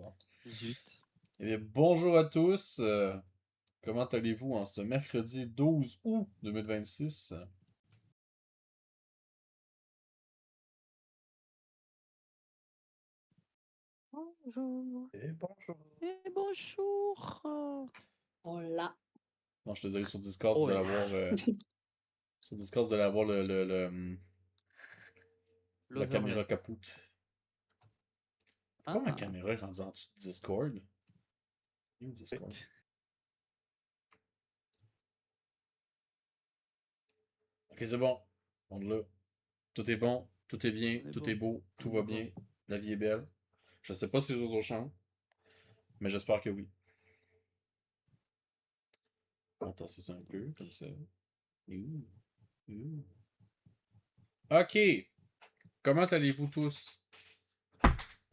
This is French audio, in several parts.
Bon. Zut. Eh bien, bonjour à tous. Comment allez-vous en ce mercredi 12 août 2026? Bonjour. Et bonjour. Et bonjour. Hola. Bon, je te dirais sur Discord, Oh vous allez là. avoir, sur Discord, vous allez avoir la caméra L'overlay. capoute. Pourquoi ma Ah. caméra est rendue en dessous de Discord? Il est où Discord? Ok, c'est bon. On l'a. Tout est bon, tout est bien, On est tout bon. est beau, tout On va est bon. bien. La vie est belle. Je sais pas si les autres chantent, mais j'espère que oui. On va tasser ça un peu, comme ça. Ouh. Ouh. Ok. Comment allez-vous tous?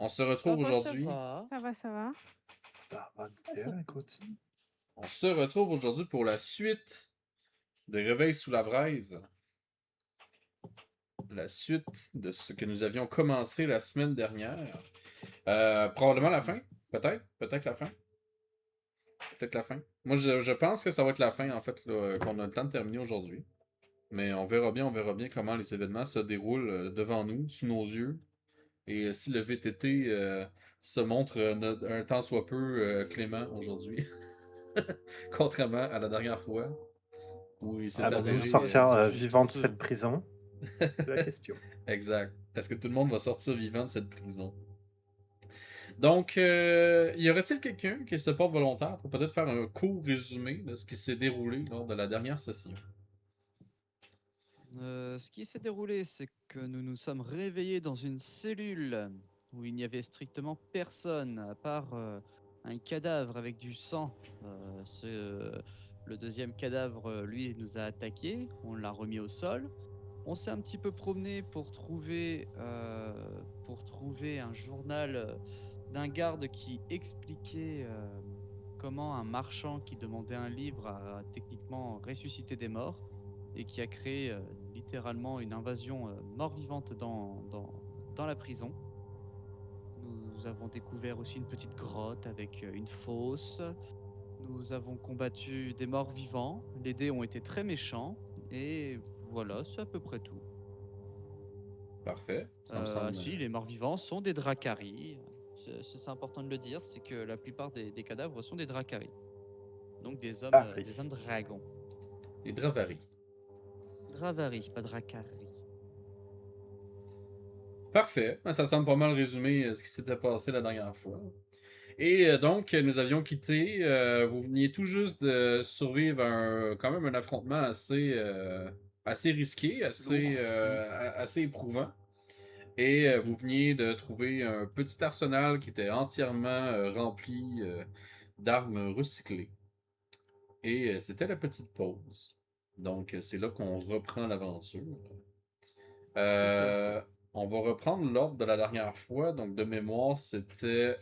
On se retrouve aujourd'hui. Ça va, ça va. Ça va bien, écoute. On se retrouve aujourd'hui pour la suite de Réveil sous la braise. La suite de ce que nous avions commencé la semaine dernière. Probablement la fin. Peut-être. Peut-être la fin. Peut-être la fin. Moi, je pense que ça va être la fin, en fait, là, qu'on a le temps de terminer aujourd'hui. Mais on verra bien comment les événements se déroulent devant nous, sous nos yeux. Et si le VTT se montre un tant soit peu clément aujourd'hui. Contrairement à la dernière fois où il s'est Allons-nous avéré. sortir vivant de cette prison? C'est la question. Exact. Est-ce que tout le monde va sortir vivant de cette prison? Donc, y aurait-il quelqu'un qui se porte volontaire pour peut-être faire un court résumé de ce qui s'est déroulé lors de la dernière session? Ce qui s'est déroulé, c'est que nous nous sommes réveillés dans une cellule où il n'y avait strictement personne, à part un cadavre avec du sang. Le deuxième cadavre, lui, nous a attaqués. On l'a remis au sol. On s'est un petit peu promené pour trouver un journal d'un garde qui expliquait comment un marchand qui demandait un livre a techniquement ressuscité des morts et qui a créé littéralement une invasion mort-vivante dans la prison. Nous avons découvert aussi une petite grotte avec une fosse. Nous avons combattu des morts vivants. Les dés ont été très méchants. Et voilà, c'est à peu près tout. Parfait. Ça me semble. Si, les morts vivants sont des Dracari. C'est important de le dire, c'est que la plupart des cadavres sont des Dracari. Donc des hommes dragons. Les Dravari. Dravari, pas Dracari. Parfait. Ça semble pas mal résumer ce qui s'était passé la dernière fois. Et donc, nous avions quitté. Vous veniez tout juste de survivre quand même un affrontement assez risqué, assez éprouvant. Et vous veniez de trouver un petit arsenal qui était entièrement rempli d'armes recyclées. Et c'était la petite pause. Donc, c'est là qu'on reprend l'aventure. On va reprendre l'ordre de la dernière fois. Donc, de mémoire, c'était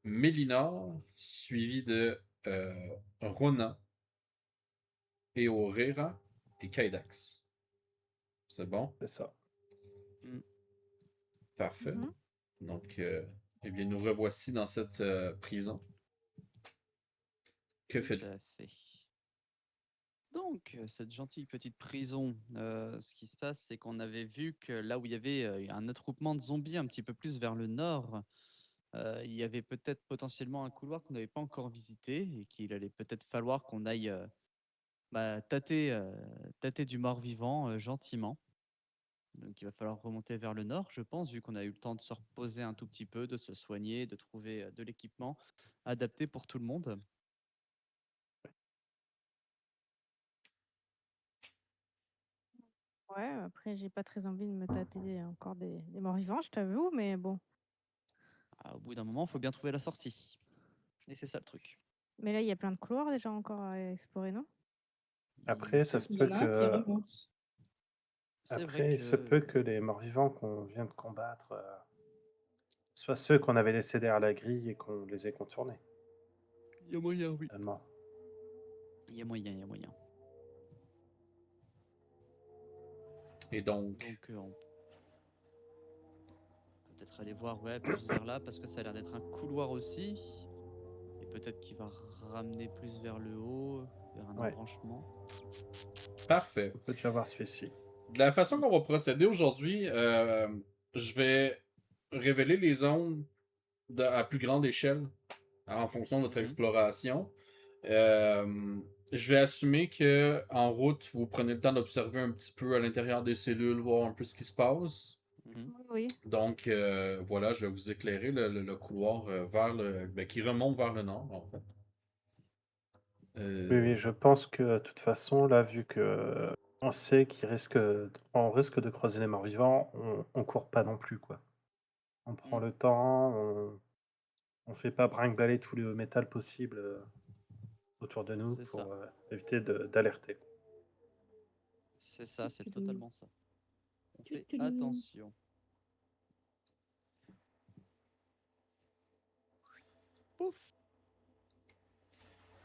Mélinor, suivi de Ronan, Eorera et Kaidax. C'est bon? C'est ça. Parfait. Donc, eh bien, nous revoici dans cette prison. Que faites-vous? Donc, cette gentille petite prison, ce qui se passe, c'est qu'on avait vu que là où il y avait un attroupement de zombies un petit peu plus vers le nord, il y avait peut-être potentiellement un couloir qu'on n'avait pas encore visité et qu'il allait peut-être falloir qu'on aille tâter du mort-vivant gentiment. Donc il va falloir remonter vers le nord, je pense, vu qu'on a eu le temps de se reposer un tout petit peu, de se soigner, de trouver de l'équipement adapté pour tout le monde. Ouais, après, j'ai pas très envie de me tâter encore des morts vivants, je t'avoue, mais bon. Au bout d'un moment, il faut bien trouver la sortie. Et c'est ça le truc. Mais là, il y a plein de couloirs déjà encore à explorer, non? Après, ça se peut que. Après, il se peut que les morts-vivants qu'on vient de combattre soient ceux qu'on avait laissés derrière la grille et qu'on les ait contournés. Il y a moyen, oui. Finalement. Il y a moyen. Et donc, peut-être aller voir plus vers là parce que ça a l'air d'être un couloir aussi. Et peut-être qu'il va ramener plus vers le haut, vers un Ouais. embranchement. Parfait. On peut déjà voir celui-ci. De la façon qu'on va procéder aujourd'hui, je vais révéler les zones à plus grande échelle en fonction de votre Mhm. exploration. Je vais assumer que en route, vous prenez le temps d'observer un petit peu à l'intérieur des cellules, voir un peu ce qui se passe. Mhm. Oui. Donc voilà, je vais vous éclairer le couloir qui remonte vers le nord, en fait. Oui, oui, je pense que de toute façon, là, vu que on sait on risque de croiser les morts-vivants, on court pas non plus, quoi. On prend Mm. le temps, on fait pas brinque-baller tous les métal possibles autour de nous C'est ça. pour éviter d'alerter. C'est ça, c'est Tu- totalement ça. On tu- fait tu- attention. Pouf.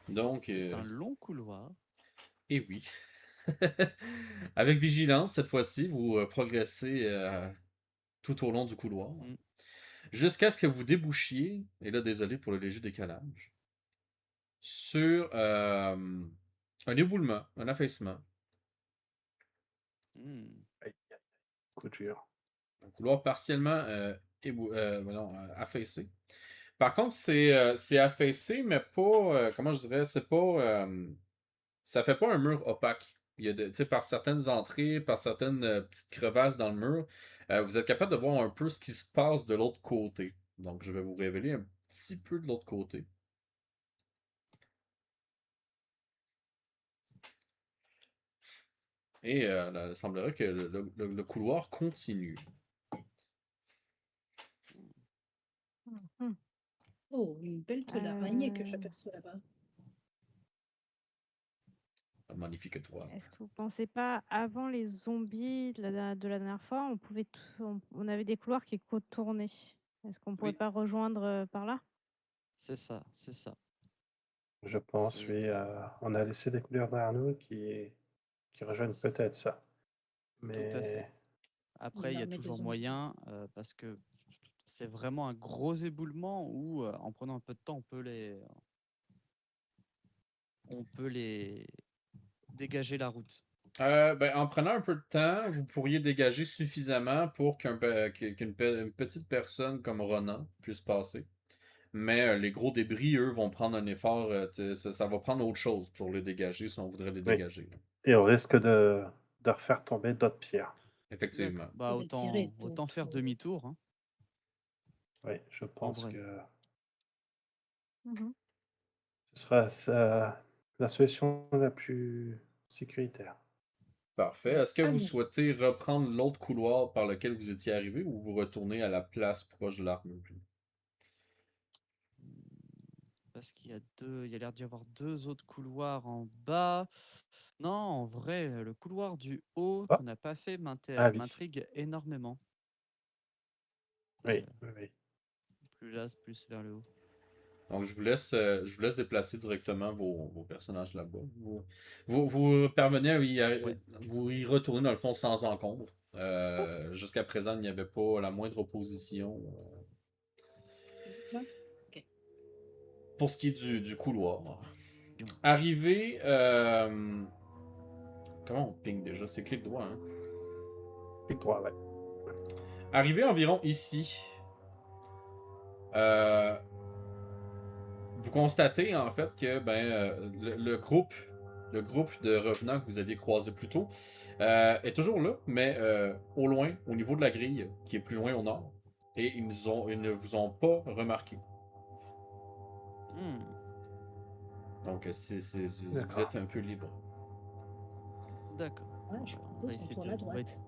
Donc, C'est un long couloir. et oui. Avec vigilance, cette fois-ci, vous progressez tout au long du couloir. Mm. Jusqu'à ce que vous débouchiez, et là, désolé pour le léger décalage, sur un éboulement, un affaissement. Mm. Aïe, aïe, coup dur. Un couloir partiellement affaissé. Par contre, c'est affaissé, mais pas, comment je dirais, c'est pas, ça fait pas un mur opaque. Il y a tu sais, par certaines entrées, par certaines petites crevasses dans le mur, vous êtes capable de voir un peu ce qui se passe de l'autre côté. Donc, je vais vous révéler un petit peu de l'autre côté. Et il semblerait que le couloir continue. Mhm. Oh, une belle toile d'araignée que Euh, j'aperçois là-bas. Magnifique toit. Est-ce que vous pensez pas, avant les zombies de la dernière fois, on avait des couloirs qui contournaient. Est-ce qu'on pourrait Oui. pas rejoindre par là? C'est ça, c'est ça. Je pense, C'est- oui. On a laissé des couleurs derrière nous qui rejoignent peut-être ça. Tout à fait. Mais Après, il y leur a met des toujours zombies. moyen, parce que c'est vraiment un gros éboulement où, en prenant un peu de temps, on peut les dégager la route. En prenant un peu de temps, vous pourriez dégager suffisamment pour une petite personne comme Ronan puisse passer. Mais les gros débris, eux, vont prendre un effort. Ça va prendre autre chose pour les dégager si on voudrait les oui. dégager, là. Et on risque de refaire tomber d'autres pierres. Effectivement. D'accord. Bah Et d'attirer autant faire d'autres- demi-tour, hein, Oui, je en pense vrai. que Mhm. ce sera la solution la plus sécuritaire. Parfait. Est-ce que vous Allons-y. souhaitez reprendre l'autre couloir par lequel vous étiez arrivé ou vous retournez à la place proche de l'armure? Parce il y a l'air d'y avoir deux autres couloirs en bas. Non, en vrai, le couloir du haut Ah, qu'on n'a pas fait ah oui, m'intrigue énormément. oui, oui, oui. Plus là, c'est plus vers le haut. Donc, je vous laisse déplacer directement vos personnages là-bas. Vous parvenez Ouais. vous y retournez dans le fond sans encombre. Jusqu'à présent, il n'y avait pas la moindre opposition Là. Ok. pour ce qui est du couloir. Arrivé, comment on ping déjà? C'est clic droit, hein? Clic droit, ouais. Arrivé environ ici, euh, vous constatez en fait que le groupe de revenants que vous aviez croisé plus tôt est toujours là, mais au loin, au niveau de la grille, qui est plus loin au nord, et ils ne vous ont pas remarqué. Hmm, Donc vous D'accord. êtes un peu libre. d'accord. Ouais, Bon, je bah, propose qu'on tourne à droite.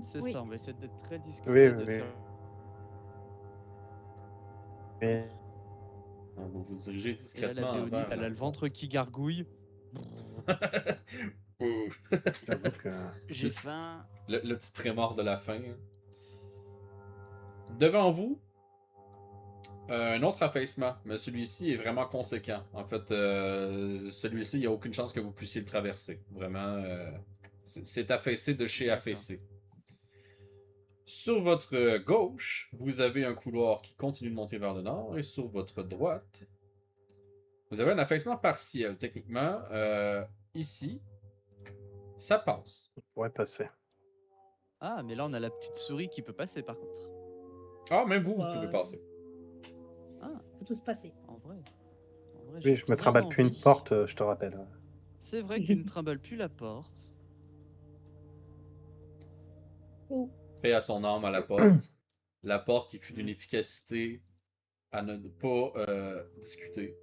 C'est Oui. ça, on va essayer d'être très discret, Oui, oui, de oui. faire Mais Donc vous vous dirigez Et là, discrètement la Béonite, vers elle la a le ventre qui gargouille. Ouh. j'avoue que J'ai faim. Le petit trémor de la faim. Devant vous, un autre affaissement, mais celui-ci est vraiment conséquent. En fait, celui-ci, il n'y a aucune chance que vous puissiez le traverser. Vraiment, c'est affaissé de chez D'accord. affaissé. Sur votre gauche, vous avez un couloir qui continue de monter vers le nord, et sur votre droite, vous avez un affaissement partiel. Techniquement, ici, ça passe. On pourrait passer. Ah, mais là, on a la petite souris qui peut passer, par contre. Ah, même vous, vous Ouais. pouvez passer. Ah, On peut tous passer. en vrai. Oui, j'ai je me bien trimballe plus une envie. porte, je te rappelle. C'est vrai qu'il ne trimballe plus la porte. Oh, Paix à son âme à la porte. La porte qui fut d'une efficacité à ne pas discuter.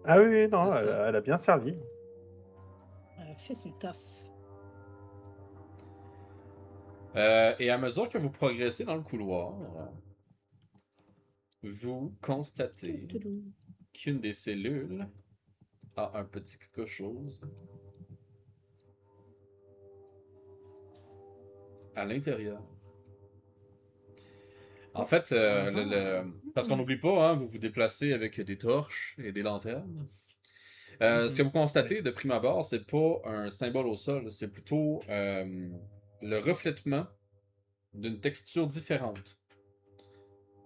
Ah oui, oui, non, C'est elle, ça. elle a bien servi. elle a fait son taf. Et à mesure que vous progressez dans le couloir, vous constatez Toutoulou. qu'une des cellules a un petit quelque chose à l'intérieur. En fait, parce qu'on n'oublie pas, hein, vous vous déplacez avec des torches et des lanternes. Ce que vous constatez de prime abord, c'est pas un symbole au sol, c'est plutôt le reflètement d'une texture différente.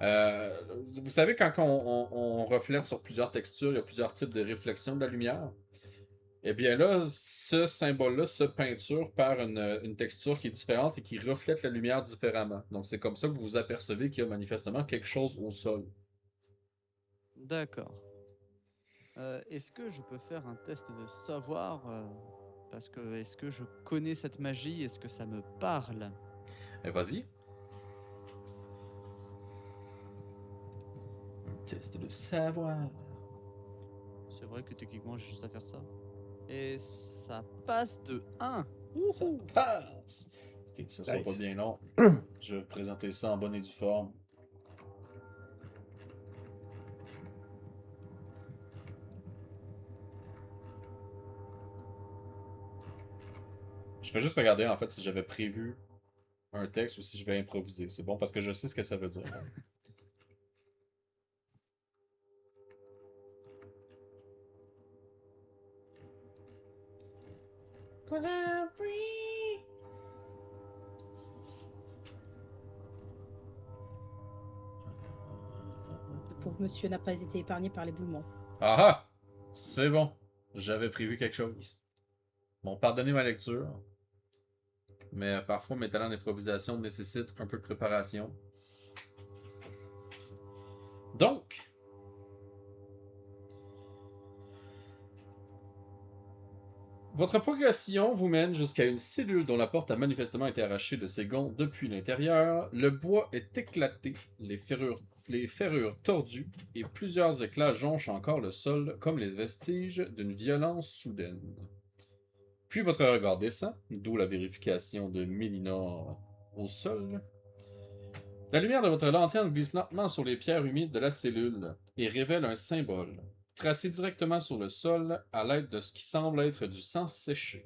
Vous savez, quand on reflète sur plusieurs textures, il y a plusieurs types de réflexion de la lumière. Et bien là, ce symbole-là se peinture par une texture qui est différente et qui reflète la lumière différemment. Donc c'est comme ça que vous apercevez qu'il y a manifestement quelque chose au sol. D'accord. Est-ce que je peux faire un test de savoir parce que est-ce que je connais cette magie? Est-ce que ça me parle? Et vas-y. Un test de savoir. C'est vrai que techniquement, j'ai juste à faire ça. Et ça passe de 1. Ça passe! Ok, ça sera pas Nice. bien long. Je vais vous présenter ça en bonne et due forme. Je vais juste regarder en fait si j'avais prévu un texte ou si je vais improviser. C'est bon parce que je sais ce que ça veut dire. Le pauvre monsieur n'a pas été épargné par l'éboulement. Ah ah! C'est bon. J'avais prévu quelque chose. Bon, pardonnez ma lecture. Mais parfois mes talents d'improvisation nécessitent un peu de préparation. Donc, votre progression vous mène jusqu'à une cellule dont la porte a manifestement été arrachée de ses gonds depuis l'intérieur. Le bois est éclaté, les ferrures tordues et plusieurs éclats jonchent encore le sol comme les vestiges d'une violence soudaine. Puis votre regard descend, d'où la vérification de Mélinor au sol. La lumière de votre lanterne glisse lentement sur les pierres humides de la cellule et révèle un symbole, tracé directement sur le sol à l'aide de ce qui semble être du sang séché.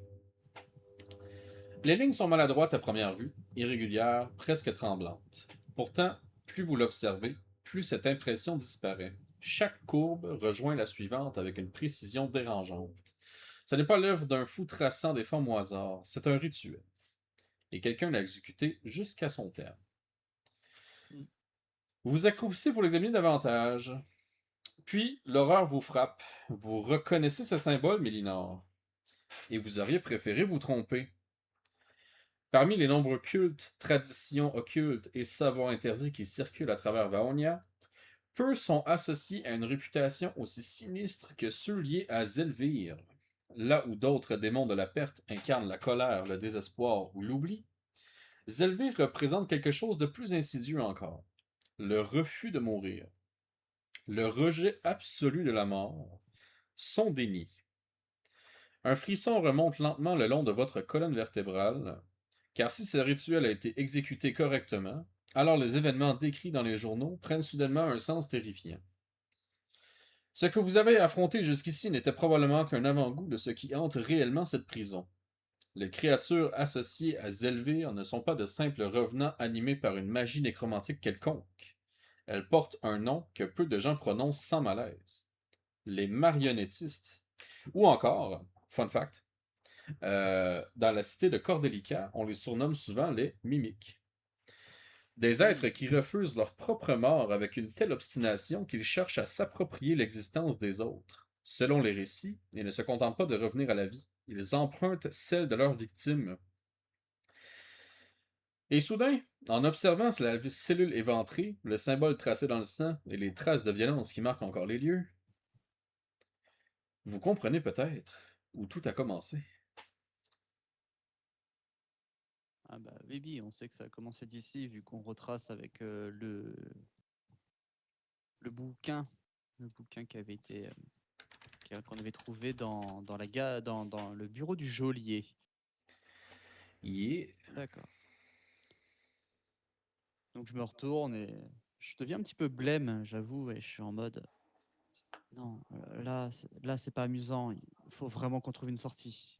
Les lignes sont maladroites à première vue, irrégulières, presque tremblantes. Pourtant, plus vous l'observez, plus cette impression disparaît. Chaque courbe rejoint la suivante avec une précision dérangeante. Ce n'est pas l'œuvre d'un fou traçant des formes au hasard, c'est un rituel. Et quelqu'un l'a exécuté jusqu'à son terme. Vous vous accroupissez pour l'examiner davantage. Puis, l'horreur vous frappe. Vous reconnaissez ce symbole, Mélinor. Et vous auriez préféré vous tromper. Parmi les nombreux cultes, traditions occultes et savoirs interdits qui circulent à travers Vaonia, peu sont associés à une réputation aussi sinistre que ceux liés à Zelvir. Là où d'autres démons de la perte incarnent la colère, le désespoir ou l'oubli, Zelvir représente quelque chose de plus insidieux encore. Le refus de mourir. Le rejet absolu de la mort. Son déni. Un frisson remonte lentement le long de votre colonne vertébrale, car si ce rituel a été exécuté correctement, alors les événements décrits dans les journaux prennent soudainement un sens terrifiant. Ce que vous avez affronté jusqu'ici n'était probablement qu'un avant-goût de ce qui hante réellement cette prison. Les créatures associées à Zelvir ne sont pas de simples revenants animés par une magie nécromantique quelconque. Elles portent un nom que peu de gens prononcent sans malaise. Les marionnettistes. Ou encore, fun fact, dans la cité de Cordelica, on les surnomme souvent les mimiques. Des êtres qui refusent leur propre mort avec une telle obstination qu'ils cherchent à s'approprier l'existence des autres. Selon les récits, ils ne se contentent pas de revenir à la vie, ils empruntent celle de leurs victimes. Et soudain, en observant la cellule éventrée, le symbole tracé dans le sang et les traces de violence qui marquent encore les lieux, vous comprenez peut-être où tout a commencé. Ah bah oui, on sait que ça a commencé d'ici, vu qu'on retrace avec le bouquin, qui avait été qu'on avait trouvé dans le bureau du geôlier. Yeah. D'accord. Donc je me retourne et je deviens un petit peu blême, j'avoue, et je suis en mode non, là c'est pas amusant, il faut vraiment qu'on trouve une sortie.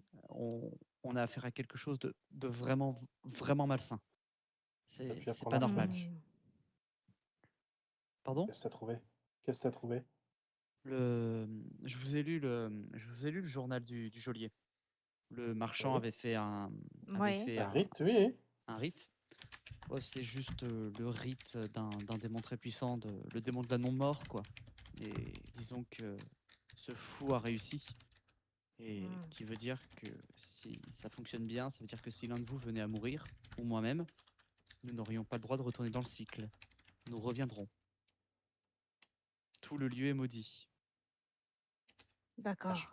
On a affaire à quelque chose de vraiment, vraiment malsain. T'as pu C'est apprendre pas un normal. truc. Pardon? Qu'est-ce que t'as trouvé? Qu'est-ce que t'as trouvé? Je vous ai lu le journal du geôlier. Le marchand Oui. avait fait Ouais. Un rite, oui. un rite. Ouais, c'est juste le rite d'un démon très puissant, le démon de la non-mort, quoi. Et disons que ce fou a réussi. Et qui veut dire que si ça fonctionne bien, ça veut dire que si l'un de vous venait à mourir, ou moi-même, nous n'aurions pas le droit de retourner dans le cycle. Nous reviendrons. Tout le lieu est maudit. Ah, je D'accord.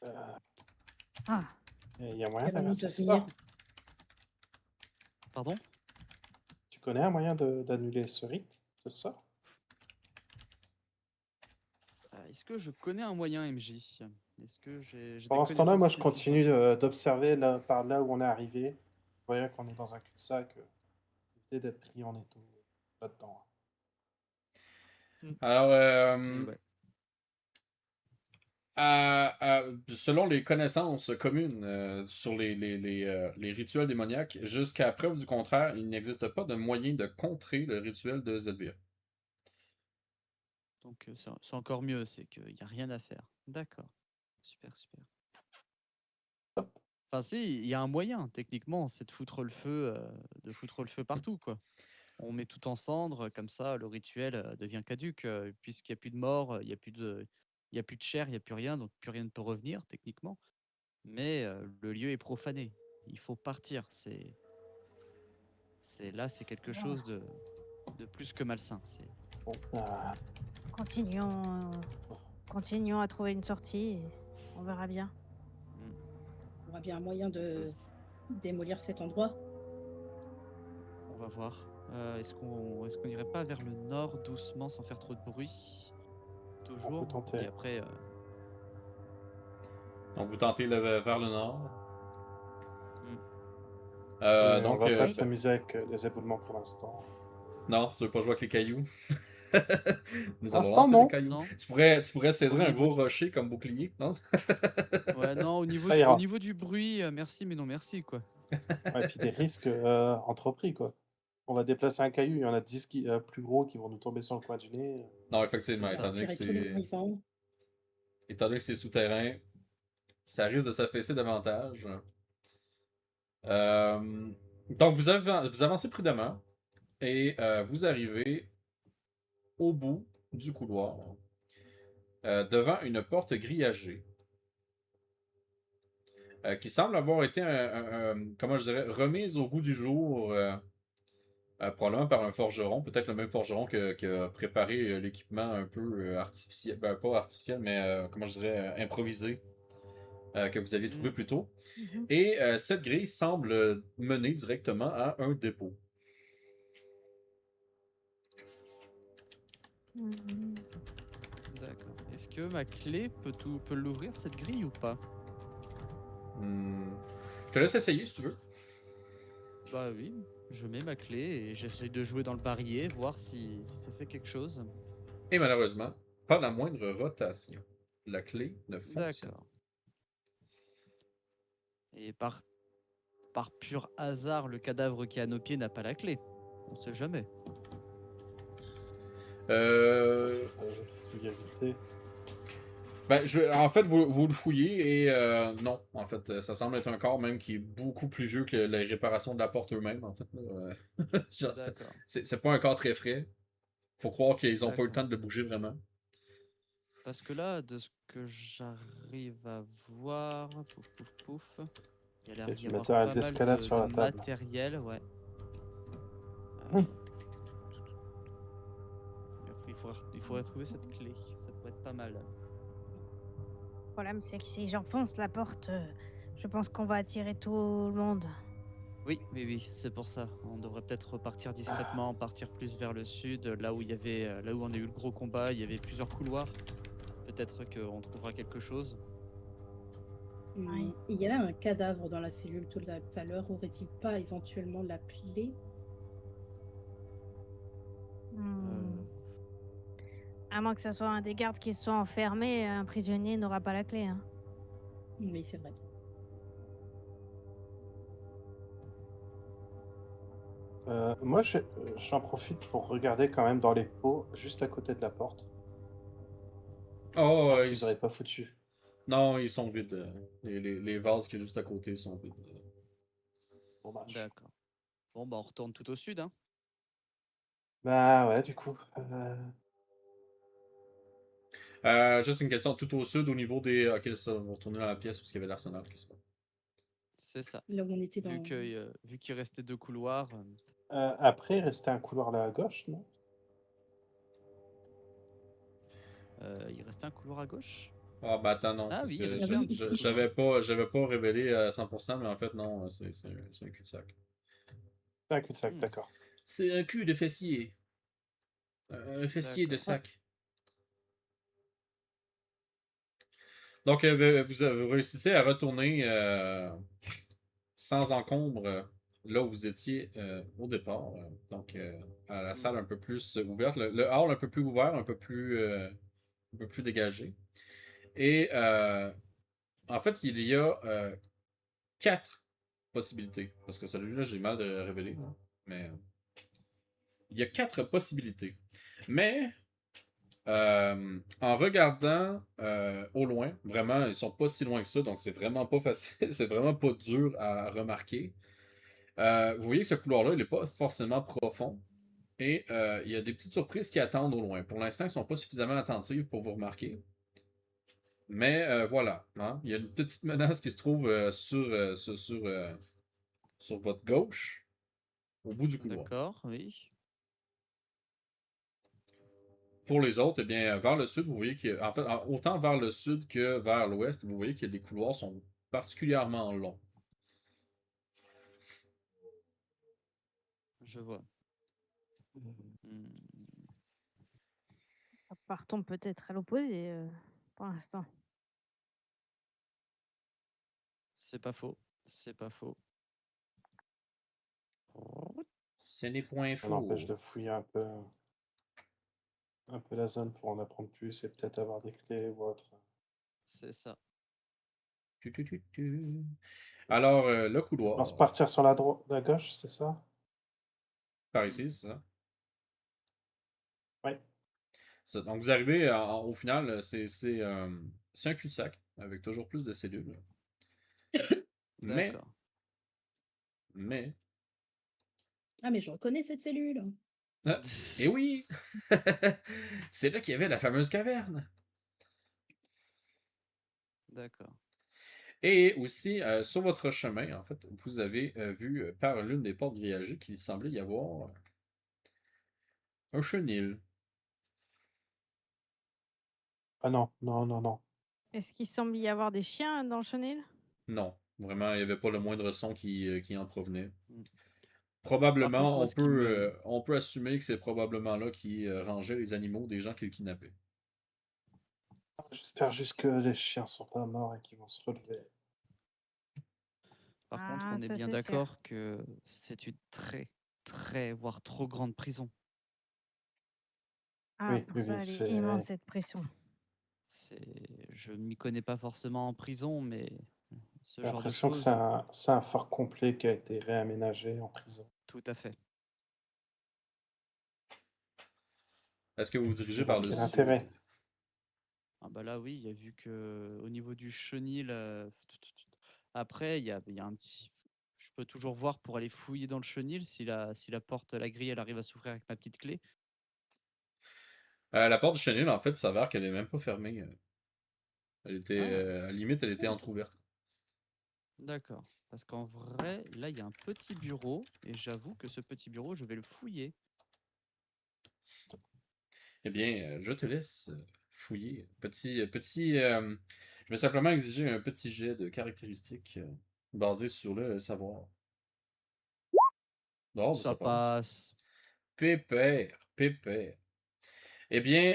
vois. Ah, Il y a moyen Qu'allons-nous d'inverser devenir? ça? Pardon? Tu connais un moyen d'annuler ce rite, ce sort? Est-ce que je connais un moyen, MJ? Est-ce que j'ai des Pendant ce temps-là, moi, connaissances je suffisantes? continue d'observer par là où on est arrivé. Voyant qu'on est dans un cul-de-sac, éviter d'être pris en étau là-dedans. Alors, Et ouais. selon les connaissances communes sur les rituels démoniaques, jusqu'à preuve du contraire, il n'existe pas de moyen de contrer le rituel de Zelvir. Donc c'est encore mieux, c'est qu'il n'y a rien à faire. D'accord. Super, super. Enfin si, il y a un moyen, techniquement, c'est de foutre le feu partout, quoi. On met tout en cendres, comme ça, le rituel devient caduque, puisqu'il n'y a plus de mort, il y a plus de chair, il n'y a plus rien, donc plus rien ne peut revenir, techniquement. Mais le lieu est profané. Il faut partir. C'est quelque chose de plus que malsain. Bon, continuons à trouver une sortie et on verra bien. On aura bien un moyen de démolir cet endroit. On va voir. Est-ce qu'on irait pas vers le nord doucement sans faire trop de bruit? Toujours. On peut tenter. Et après, Donc vous tentez vers le nord. hmm, On Donc, va pas Oui. s'amuser avec les éboulements pour l'instant. non, tu veux pas jouer avec les cailloux. Nous Pour allons l'instant, lancer non. des cailloux. non. Tu pourrais saisir Au un niveau gros rocher comme bouclier, non? Ouais, non, Ça ira. au niveau du bruit, merci, mais non merci, quoi. Ouais, et puis des risques entrepris, quoi. On va déplacer un caillou, il y en a 10 plus gros qui vont nous tomber sur le coin du nez. Non, effectivement, C'est ça. Tirer tous les vivants. étant donné que c'est souterrain, ça risque de s'affaisser davantage. Euh, donc, vous avancez prudemment et vous arrivez au bout du couloir, devant une porte grillagée, qui semble avoir été, comment je dirais, remise au goût du jour, probablement par un forgeron, peut-être le même forgeron qui a préparé l'équipement un peu artificiel, ben, pas artificiel, mais comment je dirais, improvisé, que vous aviez trouvé Hmm, plus tôt. Mhm. Et cette grille semble mener directement à un dépôt. Mhm. D'accord. Est-ce que ma clé peut l'ouvrir, cette grille, ou pas? Je te laisse essayer si tu veux. Bah oui, je mets ma clé et j'essaye de jouer dans le barillet, voir si ça fait quelque chose. Et malheureusement, pas la moindre rotation. La clé ne fonctionne pas. D'accord. Et par pur hasard, le cadavre qui est à nos pieds n'a pas la clé. On sait jamais. Euh, C'est pas un jeu de fouillabilité. En fait, vous le fouillez et non, en fait, ça semble être un corps même qui est beaucoup plus vieux que les réparations de la porte eux-mêmes, en fait. Là. Genre, D'accord, c'est pas un corps très frais. Faut croire qu'ils ont pas eu le d'accord. temps de le bouger vraiment. Parce que là, de ce que j'arrive à voir, pouf pouf pouf, il y a l'air Et d'y du avoir matériel pas mal d'escalade sur de la table. matériel, ouais. Hum. Il faudrait trouver cette clé, ça pourrait être pas mal. Le problème, c'est que si j'enfonce la porte, je pense qu'on va attirer tout le monde. Oui, oui, oui, c'est pour ça. On devrait peut-être repartir discrètement, partir plus vers le sud, là où il y avait, là où on a eu le gros combat, il y avait plusieurs couloirs. Peut-être qu'on trouvera quelque chose. Oui. Il y a un cadavre dans la cellule tout à l'heure. Aurait-il pas éventuellement la clé? Hmm. À moins que ce soit un des gardes qui soit enfermé, un prisonnier n'aura pas la clé. Hein. Oui, c'est vrai. Moi, j'en profite pour regarder quand même dans les pots, juste à côté de la porte. Oh, Voir s'ils auraient pas foutu. non, ils sont vides. Les vases qui est juste à côté sont vides. Dommage. D'accord. Bon, bah on retourne tout au sud, hein. Bah ouais, du coup. Juste une question tout au sud, au niveau des. Ok, ça, on va retourner dans la pièce où il y avait l'arsenal. Qu'est-ce que C'est ça. Là où on était Vu dans... que, vu qu'il restait 2 couloirs, Après, il restait un couloir là à gauche, non? il restait un couloir à gauche. Ah, bah attends, non. Ah Parce oui, il que Ah restait un oui, deuxième ici. couloir. j'avais pas révélé à 100%, mais en fait, non, c'est un cul-de-sac. C'est un cul-de-sac, Hmm, d'accord. C'est un cul de fessier. Un fessier de D'accord. sac. Donc, vous réussissez à retourner sans encombre là où vous étiez au départ. Donc, à la salle Mhm. un peu plus ouverte. Le hall un peu plus ouvert, un peu plus dégagé. Et en fait, il y a 4 possibilités. Parce que celui-là, j'ai mal de révéler. Là. Mais il y a 4 possibilités. Mais en regardant au loin, vraiment, ils sont pas si loin que ça, donc c'est vraiment pas facile, c'est vraiment pas dur à remarquer. Vous voyez que ce couloir-là, il n'est pas forcément profond. Et il y a des petites surprises qui attendent au loin. Pour l'instant, ils ne sont pas suffisamment attentives pour vous remarquer. Mais voilà. Hein, il y a une petite menace qui se trouve sur votre gauche, au bout du couloir. D'accord, oui. Pour les autres, eh bien, vers le sud, vous voyez que, en fait, autant vers le sud que vers l'ouest, vous voyez que les couloirs sont particulièrement longs. Je vois. Hmm, Partons peut-être à l'opposé pour l'instant. c'est pas faux. C'est pas faux. Ce n'est point Ça n'empêche faux. de fouiller un peu la zone pour en apprendre plus et peut-être avoir des clés ou autre. C'est ça. Tu, tu, tu, tu. Alors, le On couloir, va se partir sur la gauche, c'est ça? par ici, c'est ça? Oui. Donc, vous arrivez, au final, c'est un cul-de-sac, avec toujours plus de cellules. Mais, D'accord. mais, Ah, mais je reconnais cette cellule. ah, et oui! C'est là qu'il y avait la fameuse caverne. D'accord. Et aussi, sur votre chemin, en fait, vous avez vu par l'une des portes grillagées qu'il semblait y avoir un chenil. Ah non, non, non, non. Est-ce qu'il semble y avoir des chiens dans le chenil? Non, vraiment, il n'y avait pas le moindre son qui en provenait. Hmm. Par contre, Probablement, moi, ce qui me... on peut assumer que c'est probablement là qui rangeait les animaux des gens qui le kidnappaient. J'espère juste que les chiens sont pas morts et qu'ils vont se relever. Par contre, Ah, on est ça bien c'est sûr. d'accord que c'est une très, voire trop grande prison. Ah, Oui, pour oui, ça, oui, elle est c'est... immense cette pression. Je m'y connais pas forcément en prison, mais ce J'ai genre de l'impression que choses, c'est un fort complet qui a été réaménagé en prison. tout à fait. Est-ce que vous vous dirigez Mais bon, vers le quel sud? intérêt? Ah bah là, oui, il y a vu que au niveau du chenil, après, il y a un petit. Je peux toujours voir pour aller fouiller dans le chenil si la porte, la grille, elle arrive à s'ouvrir avec ma petite clé. La porte du chenil, en fait, s'avère qu'elle est même pas fermée. Elle était, Ah, à la limite, elle était entrouverte. d'accord. Parce qu'en vrai, là, il y a un petit bureau et j'avoue que ce petit bureau, je vais le fouiller. Eh bien, je te laisse fouiller. Je vais simplement exiger un petit jet de caractéristiques basé sur le savoir. Non, ça Ça passe. passe. Pépère, pépère. Eh bien,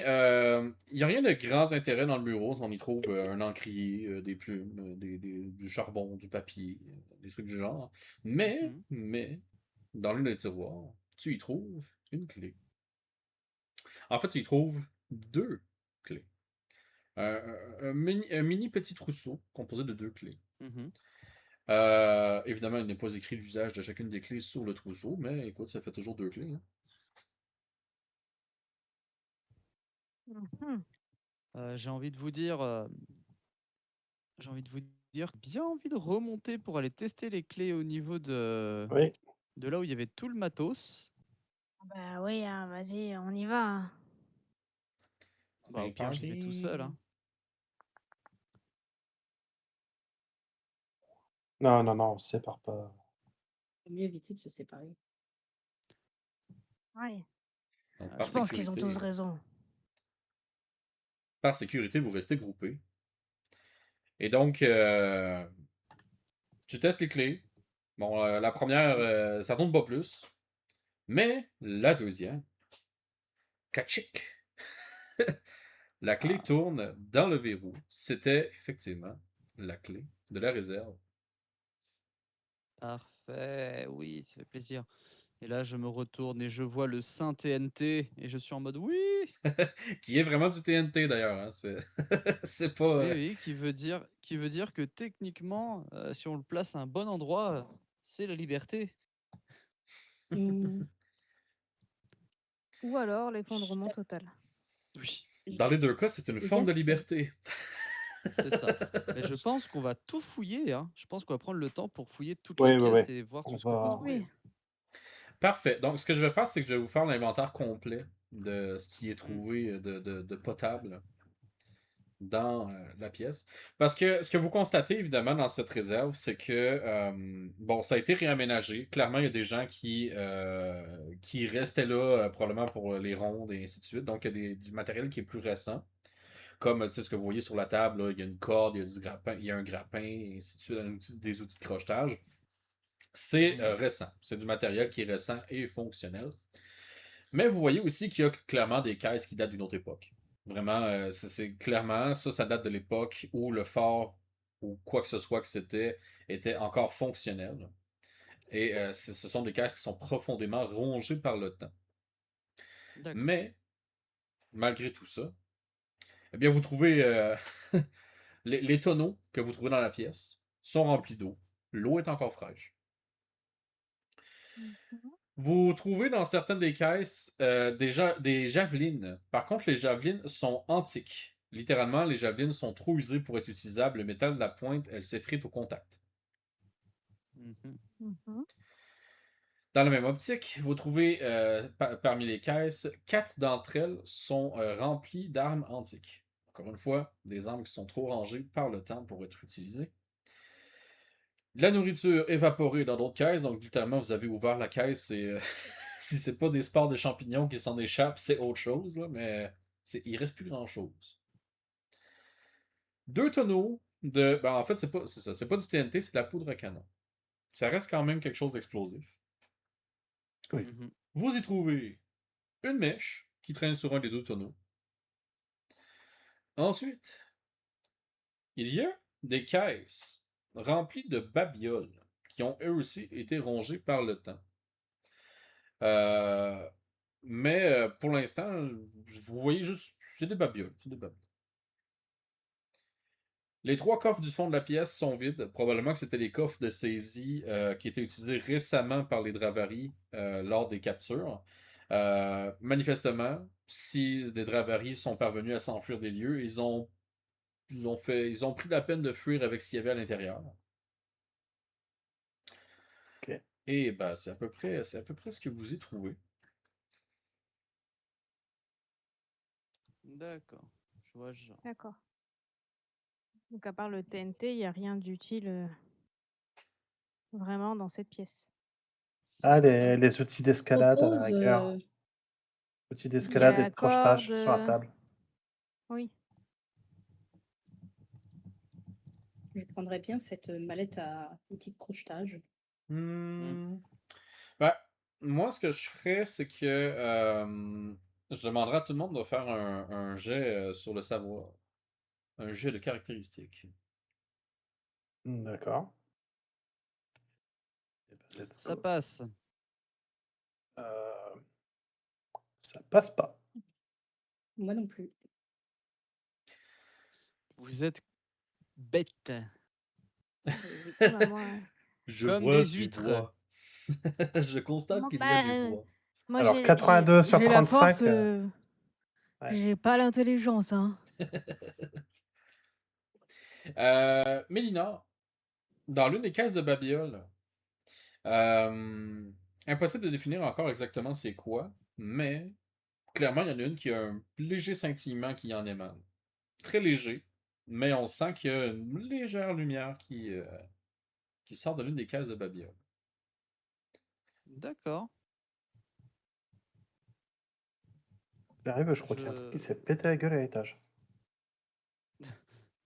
il n'y a rien de grands intérêts dans le bureau. On y trouve un encrier, des plumes, du charbon, du papier, des trucs du genre. Mais, Mhm. mais, dans l'un des tiroirs, tu y trouves une clé. En fait, tu y trouves deux clés. Un mini petit trousseau composé de deux clés. Mhm. Évidemment, il n'est pas écrit l'usage de chacune des clés sur le trousseau, mais écoute, ça fait toujours deux clés, hein. Mhm. J'ai envie de vous dire, j'ai envie de vous dire, bien envie de remonter pour aller tester les clés au niveau Oui, de là où il y avait tout le matos. Bah oui, hein, vas-y, on y va, hein. Bah, au C'est pire, j'y vais tout seul, parti. hein. non, non, non, on se sépare pas. Vaut mieux éviter de se séparer. Ouais. Donc, Je pense qu'ils ont tous raison. par sécurité, vous restez groupés. Et donc, tu testes les clés. Bon, la première, ça tourne pas plus. Mais la deuxième, Kachik! La clé Ah, tourne dans le verrou. C'était effectivement la clé de la réserve. parfait. Oui, ça fait plaisir. Et là, je me retourne et je vois le Saint TNT et je suis en mode oui, Qui est vraiment du TNT d'ailleurs, hein. C'est pas. oui, oui, qui veut dire que techniquement, si on le place à un bon endroit, c'est la liberté. Mmh, Ou alors l'effondrement total. Oui, Dans les deux cas, c'est une Les forme gars, de liberté. c'est ça. Mais je pense qu'on va tout fouiller, hein. Je pense qu'on va prendre le temps pour fouiller toutes les Oui, oui, oui. pièces et voir On tout ce qu'on peut va. trouver. Oui. Parfait. Donc, ce que je vais faire, c'est que je vais vous faire l'inventaire complet de ce qui est Mm. trouvé de potable dans la pièce. Parce que ce que vous constatez, évidemment, dans cette réserve, c'est que, bon, ça a été réaménagé. Clairement, il y a des gens qui restaient là, probablement pour les rondes et ainsi de suite. Donc, il y a du matériel qui est plus récent. Comme, tu sais, ce que vous voyez sur la table, là, il y a une corde, il y a du grappin, il y a un grappin, et ainsi de suite, des outils de crochetage. C'est Mhm. récent. C'est du matériel qui est récent et fonctionnel. Mais vous voyez aussi qu'il y a clairement des caisses qui datent d'une autre époque. Vraiment, c'est clairement, ça date de l'époque où le fort, ou quoi que ce soit que c'était, était encore fonctionnel. Et ce sont des caisses qui sont profondément rongées par le temps. D'accord. Mais, malgré tout ça, eh bien, vous trouvez les tonneaux que vous trouvez dans la pièce sont remplis d'eau. L'eau est encore fraîche. Mhm. Vous trouvez dans certaines des caisses des javelines. Par contre, les javelines sont antiques. Littéralement, les javelines sont trop usées pour être utilisables. Le métal de la pointe, elle s'effrite au contact. Mhm. Mhm. Dans la même optique, vous trouvez parmi les caisses, 4 d'entre elles sont remplies d'armes antiques. Encore une fois, des armes qui sont trop rangées par le temps pour être utilisées. De la nourriture évaporée dans d'autres caisses, donc littéralement, vous avez ouvert la caisse et si c'est pas des spores de champignons qui s'en échappent, c'est autre chose, là, mais il reste plus grand chose. Deux tonneaux de. Ben, en fait, c'est ça. C'est pas du TNT, c'est de la poudre à canon. Ça reste quand même quelque chose d'explosif. Oui. Mhm. Vous y trouvez une mèche qui traîne sur un des deux tonneaux. Ensuite, il y a des caisses remplies de babioles qui ont eux aussi été rongées par le temps. Euh, mais pour l'instant, vous voyez juste, c'est des babioles. C'est des babioles. Les trois coffres du fond de la pièce sont vides. Probablement que c'était les coffres de saisie qui étaient utilisés récemment par les Dravaris lors des captures. Manifestement, si des Dravaris sont parvenus à s'enfuir des lieux, ils ont ils ont pris la peine de fuir avec ce qu'il y avait à l'intérieur. Ok. Et ben, c'est à peu près ce que vous y trouvez. D'accord. Je vois le genre. D'accord. Donc à part le TNT, il n'y a rien d'utile vraiment dans cette pièce. Ah, C'est ça. les outils d'escalade à la Propose, rigueur. Outils Il y a d'escalade et la de crochetage corde. sur la table. Oui. je prendrais bien cette mallette à outils de crochetage. Hmm. Ben, moi, ce que je ferais, c'est que je demanderais à tout le monde de faire un jet sur le savoir. Un jet de caractéristiques. D'accord. Eh ben, let's Ça go. passe. Euh, Ça passe pas. Moi non plus. Vous êtes bêtes. Oui. Bah, moi, Je Comme vois des du huîtres. bois. Je constate qu'il y a du bois. moi Alors, j'ai 82 sur j'ai la 35. force, Ouais. j'ai pas l'intelligence, hein. Mélina, dans l'une des caisses de Babiole, impossible de définir encore exactement c'est quoi, mais clairement, il y en a une qui a un léger scintillement qui en émane. Très léger, mais on sent qu'il y a une légère lumière qui sort de l'une des caisses de Babiole. D'accord. J'arrive, je crois qu'il y a un truc qui s'est pété la gueule à l'étage.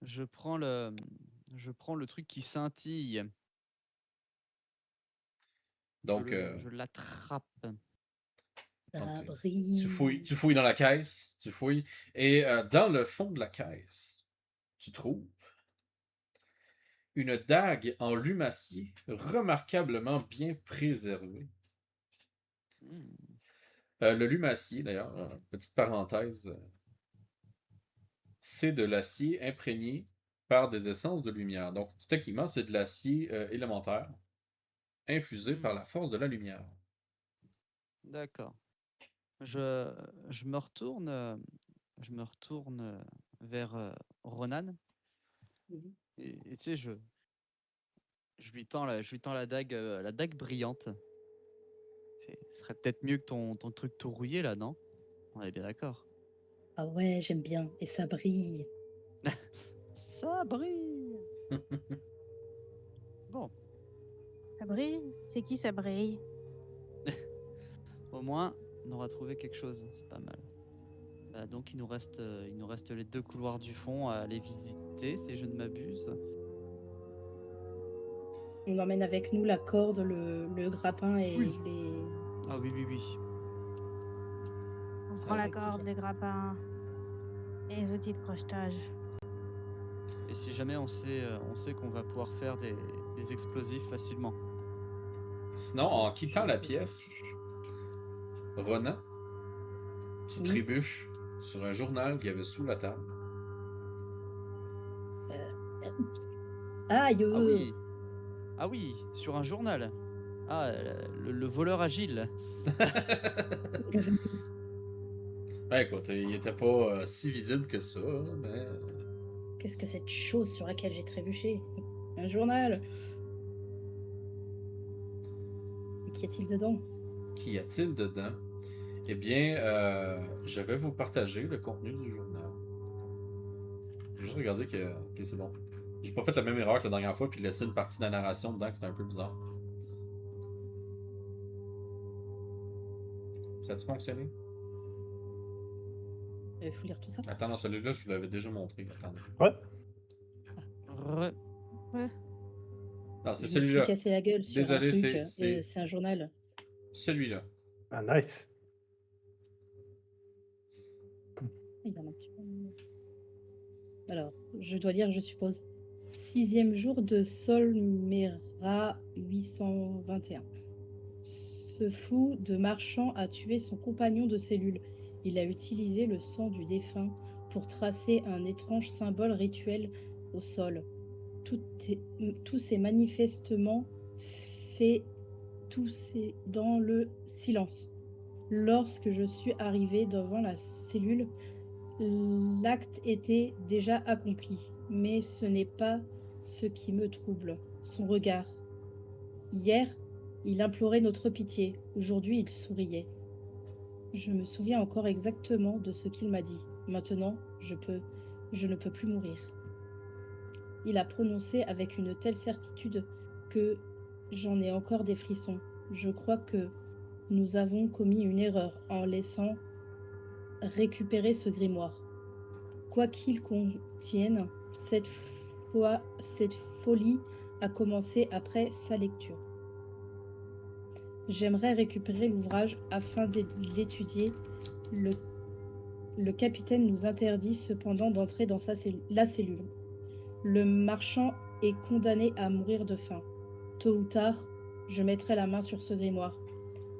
Je prends le truc qui scintille. Donc, Je l'attrape. donc, Ça tu brille. fouilles dans la caisse, tu fouilles, et dans le fond de la caisse, tu trouves une dague en lumacier remarquablement bien préservée. Hmm. Le lumacier, d'ailleurs, petite parenthèse, c'est de l'acier imprégné par des essences de lumière. Donc, techniquement, c'est de l'acier élémentaire infusé par Hmm. la force de la lumière. D'accord. Je, je me retourne, vers Ronan Mhm. et tu sais, je lui tends la dague brillante. Ce serait peut-être mieux que ton truc tout rouillé là, non? On est bien d'accord. Ah ouais, j'aime bien. Et ça brille. Ça brille. Bon, Ça brille? C'est qui ça brille? au moins, on aura trouvé quelque chose. C'est pas mal. Bah, donc, il nous reste les deux couloirs du fond à aller visiter, si je ne m'abuse. On emmène avec nous la corde, le grappin et Oui. les Ah oui, oui, oui. On Ça prend la va. corde, les grappins et les outils de crochetage. Et si jamais on sait qu'on va pouvoir faire des explosifs facilement. Sinon, en quittant la pièce, Ronan, tu Oui. trébuches sur un journal qu'il y avait sous la table. Aïe. Ah oui. Ah oui, sur un journal. Ah, le voleur agile. Ben écoute, il était pas si visible que ça, mais... Qu'est-ce que cette chose sur laquelle j'ai trébuché? Un journal. Qu'y a-t-il dedans? Qu'y a-t-il dedans? Eh bien, je vais vous partager le contenu du journal. Je vais juste regarder que c'est bon. J'ai pas fait la même erreur que la dernière fois, puis laisser une partie de la narration dedans, que c'était un peu bizarre. Ça a-tu fonctionné? Il faut lire tout ça. Attends, non, celui-là, je vous l'avais déjà montré. Attendez. Ouais. Re- Non, c'est Je me suis celui-là. cassé la gueule sur un Désolé, truc c'est et c'est un journal. celui-là. Ah, nice. Il en manque. Alors, je dois lire, je suppose. 6e jour de Solmera 821. Ce fou de marchand a tué son compagnon de cellule. Il a utilisé le sang du défunt pour tracer un étrange symbole rituel au sol. Tout s'est manifestement fait dans le silence. Lorsque je suis arrivée devant la cellule, L'acte était déjà accompli, mais ce n'est pas ce qui me trouble. Son regard. Hier, il implorait notre pitié. Aujourd'hui, il souriait. Je me souviens encore exactement de ce qu'il m'a dit. Maintenant, je ne peux plus mourir. Il a prononcé avec une telle certitude que j'en ai encore des frissons. Je crois que nous avons commis une erreur en laissant récupérer ce grimoire. Quoi qu'il contienne, cette folie a commencé après sa lecture. J'aimerais récupérer l'ouvrage afin de l'étudier. Le capitaine nous interdit cependant d'entrer dans la cellule. Le marchand est condamné à mourir de faim. Tôt ou tard, je mettrai la main sur ce grimoire.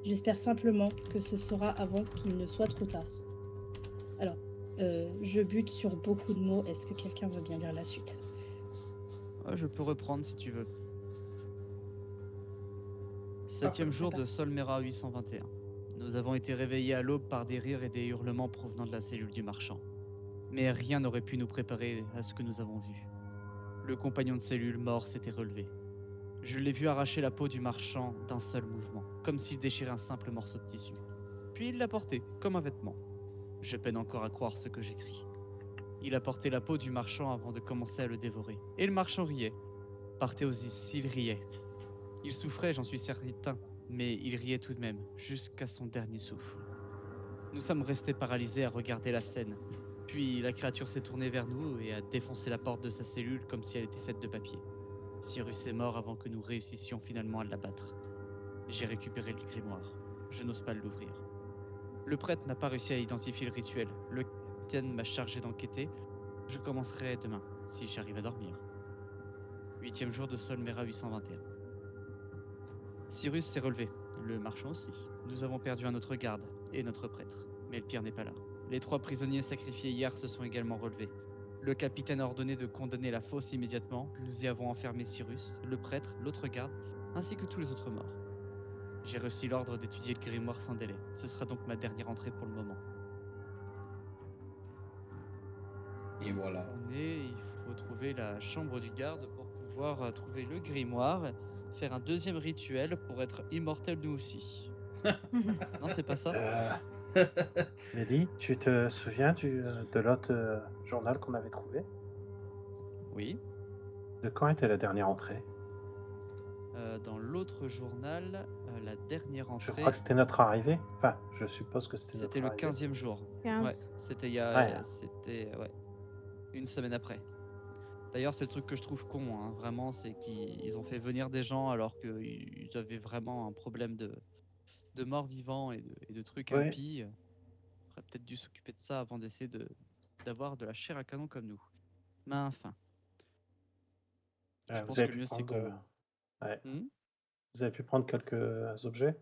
J'espère simplement que ce sera avant qu'il ne soit trop tard. Alors, je bute sur beaucoup de mots. Est-ce que quelqu'un veut bien lire la suite? Ouais, je peux reprendre si tu veux. 7e jour de Solmera 821. Nous avons été réveillés à l'aube par des rires et des hurlements provenant de la cellule du marchand. Mais rien n'aurait pu nous préparer à ce que nous avons vu. Le compagnon de cellule mort s'était relevé. Je l'ai vu arracher la peau du marchand d'un seul mouvement, comme s'il déchirait un simple morceau de tissu. Puis il l'a porté, comme un vêtement. Je peine encore à croire ce que j'écris. Il a porté la peau du marchand avant de commencer à le dévorer. Et le marchand riait. Parthéosis, il riait. Il souffrait, j'en suis certain, mais il riait tout de même, jusqu'à son dernier souffle. Nous sommes restés paralysés à regarder la scène. Puis la créature s'est tournée vers nous et a défoncé la porte de sa cellule comme si elle était faite de papier. Cyrus est mort avant que nous réussissions finalement à l'abattre. J'ai récupéré le grimoire. Je n'ose pas l'ouvrir. Le prêtre n'a pas réussi à identifier le rituel. Le capitaine m'a chargé d'enquêter. Je commencerai demain, si j'arrive à dormir. 8e jour de Solmera 821. Cyrus s'est relevé, le marchand aussi. Nous avons perdu un autre garde et notre prêtre. Mais le pire n'est pas là. Les 3 prisonniers sacrifiés hier se sont également relevés. Le capitaine a ordonné de condamner la fosse immédiatement. Nous y avons enfermé Cyrus, le prêtre, l'autre garde, ainsi que tous les autres morts. J'ai reçu l'ordre d'étudier le grimoire sans délai. Ce sera donc ma dernière entrée pour le moment. Et voilà. Il faut trouver la chambre du garde pour pouvoir trouver le grimoire, faire un deuxième rituel pour être immortel nous aussi. Non, c'est pas ça? Mélie, tu te souviens de l'autre journal qu'on avait trouvé? Oui. De quand était la dernière entrée? Dans l'autre journal, la dernière Je entrée, crois que c'était notre arrivée. Enfin, je suppose que c'était notre c'était le arrivée. 15e jour. 15. Ouais, c'était Ouais. c'était une semaine après. D'ailleurs, c'est le truc que je trouve con, hein, vraiment, c'est qu'ils ont fait venir des gens alors qu'ils avaient vraiment un problème de morts vivants et de trucs Ouais. impies. On aurait peut-être dû s'occuper de ça avant d'essayer d'avoir de la chair à canon comme nous. Mais enfin, je Vous pense avez que le pu mieux c'est prendre, qu'on... ouais. Hmm. Vous avez pu prendre quelques objets?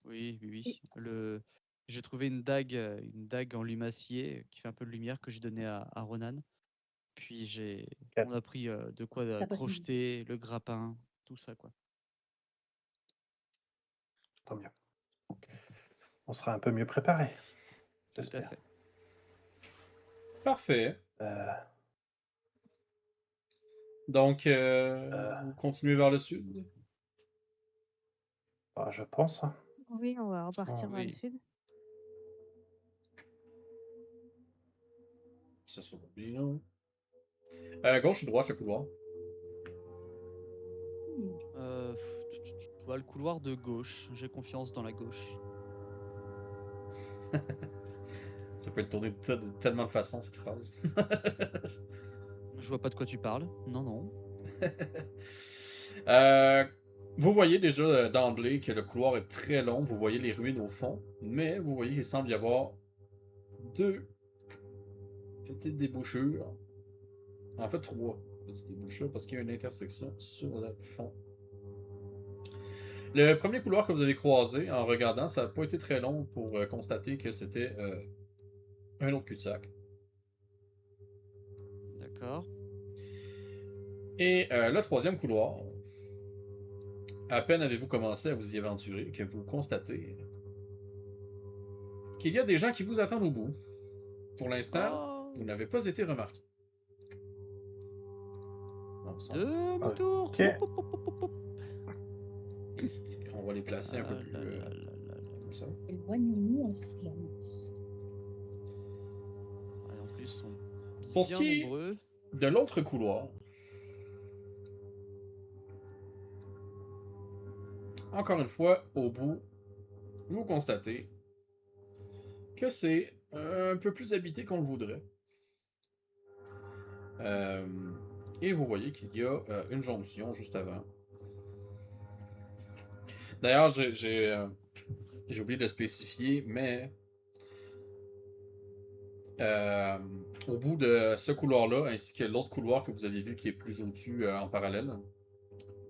Oui, oui, oui. J'ai trouvé une dague en lumacier qui fait un peu de lumière que j'ai donnée à Ronan. Puis Ok, on a pris de quoi Ça a pas fini. crocheter, le grappin, tout ça quoi. tant mieux. On sera un peu mieux préparé, Tout à j'espère. fait. Parfait. Euh, Donc, vous continuez vers le sud. bah, je pense, hein. Oui, on va repartir vers le Oui. sud. Ça sera pas bien. Gauche ou droite, le couloir? Le couloir de gauche. J'ai confiance dans la gauche. Ça peut être tourné de tellement de façons, cette phrase. Je vois pas de quoi tu parles. Non, non. Vous voyez déjà d'emblée que le couloir est très long. Vous voyez les ruines au fond. Mais vous voyez qu'il semble y avoir 2 petites débouchures. En fait, 3 petites débouchures parce qu'il y a une intersection sur le fond. Le premier couloir que vous avez croisé, en regardant, ça n'a pas été très long pour constater que c'était un autre cul-de-sac. D'accord. Et le troisième couloir, à peine avez-vous commencé à vous y aventurer que vous constatez qu'il y a des gens qui vous attendent au bout. pour l'instant, Oh, vous n'avez pas été remarqué. Donc, ça, demi-tour. Ok. Hop, hop, hop, hop, hop. on va les placer un peu Ah plus là là là là là. comme ça. Éloignons-nous en silence. Ah, en plus, ils sont Pour ce bien qui est nombreux. de l'autre couloir, encore une fois, au bout, vous constatez que c'est un peu plus habité qu'on le voudrait. Et vous voyez qu'il y a une jonction juste avant. D'ailleurs, j'ai oublié de spécifier, mais au bout de ce couloir-là, ainsi que l'autre couloir que vous avez vu qui est plus au-dessus en parallèle,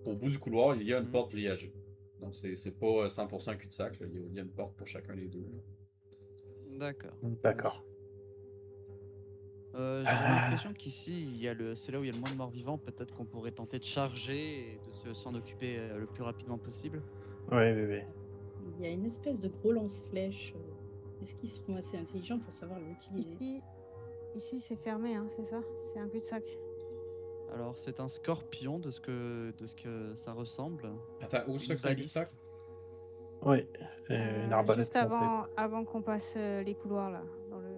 au bout du couloir, il y a une Mhm. porte grillagée. Donc c'est pas 100% cul-de-sac, là. Il y a une porte pour chacun des deux, là. D'accord. D'accord. J'ai l'impression qu'ici, c'est là où il y a le moins de morts vivants. Peut-être qu'on pourrait tenter de charger et de s'en occuper le plus rapidement possible. Oui, oui, oui. Il y a une espèce de gros lance-flèche. Est-ce qu'ils seront assez intelligents pour savoir l'utiliser? Ici c'est fermé, hein, c'est ça? C'est un cul-de-sac. Alors, c'est un scorpion de ce que ça ressemble. Attends, où ça que c'est un cul-de-sac? Oui, c'est une arbalète Juste montée. avant qu'on passe les couloirs là. Dans le...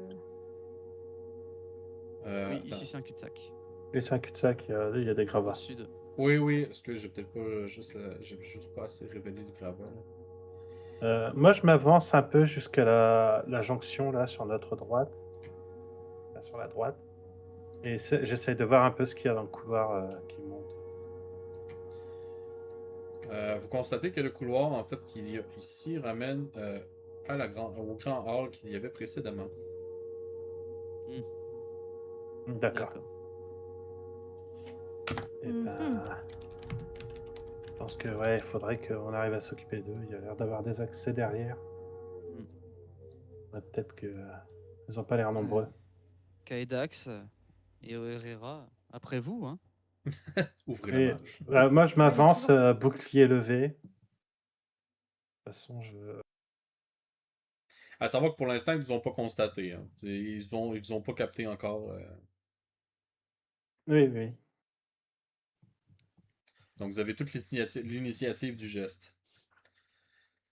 Oui, Attends. ici, c'est un cul-de-sac. Et c'est un cul-de-sac, il y a des Au gravats. sud. Oui, oui, est-ce que j'ai peut-être pas j'ai juste pas assez révélé le gravats, là. Moi, je m'avance un peu jusqu'à la jonction, là, sur notre droite. Là, sur la droite. Et j'essaye de voir un peu ce qu'il y a dans le couloir qui monte. Vous constatez que le couloir, en fait, qu'il y a ici, ramène au grand hall qu'il y avait précédemment. D'accord. Et Mhm. ben, je pense que ouais, il faudrait qu'on arrive à s'occuper d'eux. Il y a l'air d'avoir des accès derrière. Mm. Ouais, peut-être que ils ont pas l'air nombreux. Kaedax et Herrera, après vous, hein. Ouvrez Et, la mage. moi, je m'avance, toujours- bouclier levé. De toute façon, À savoir que pour l'instant, ils vous ont pas constaté, hein. Ils ont pas capté encore. Oui, oui. Donc, vous avez toute l'initiative du geste.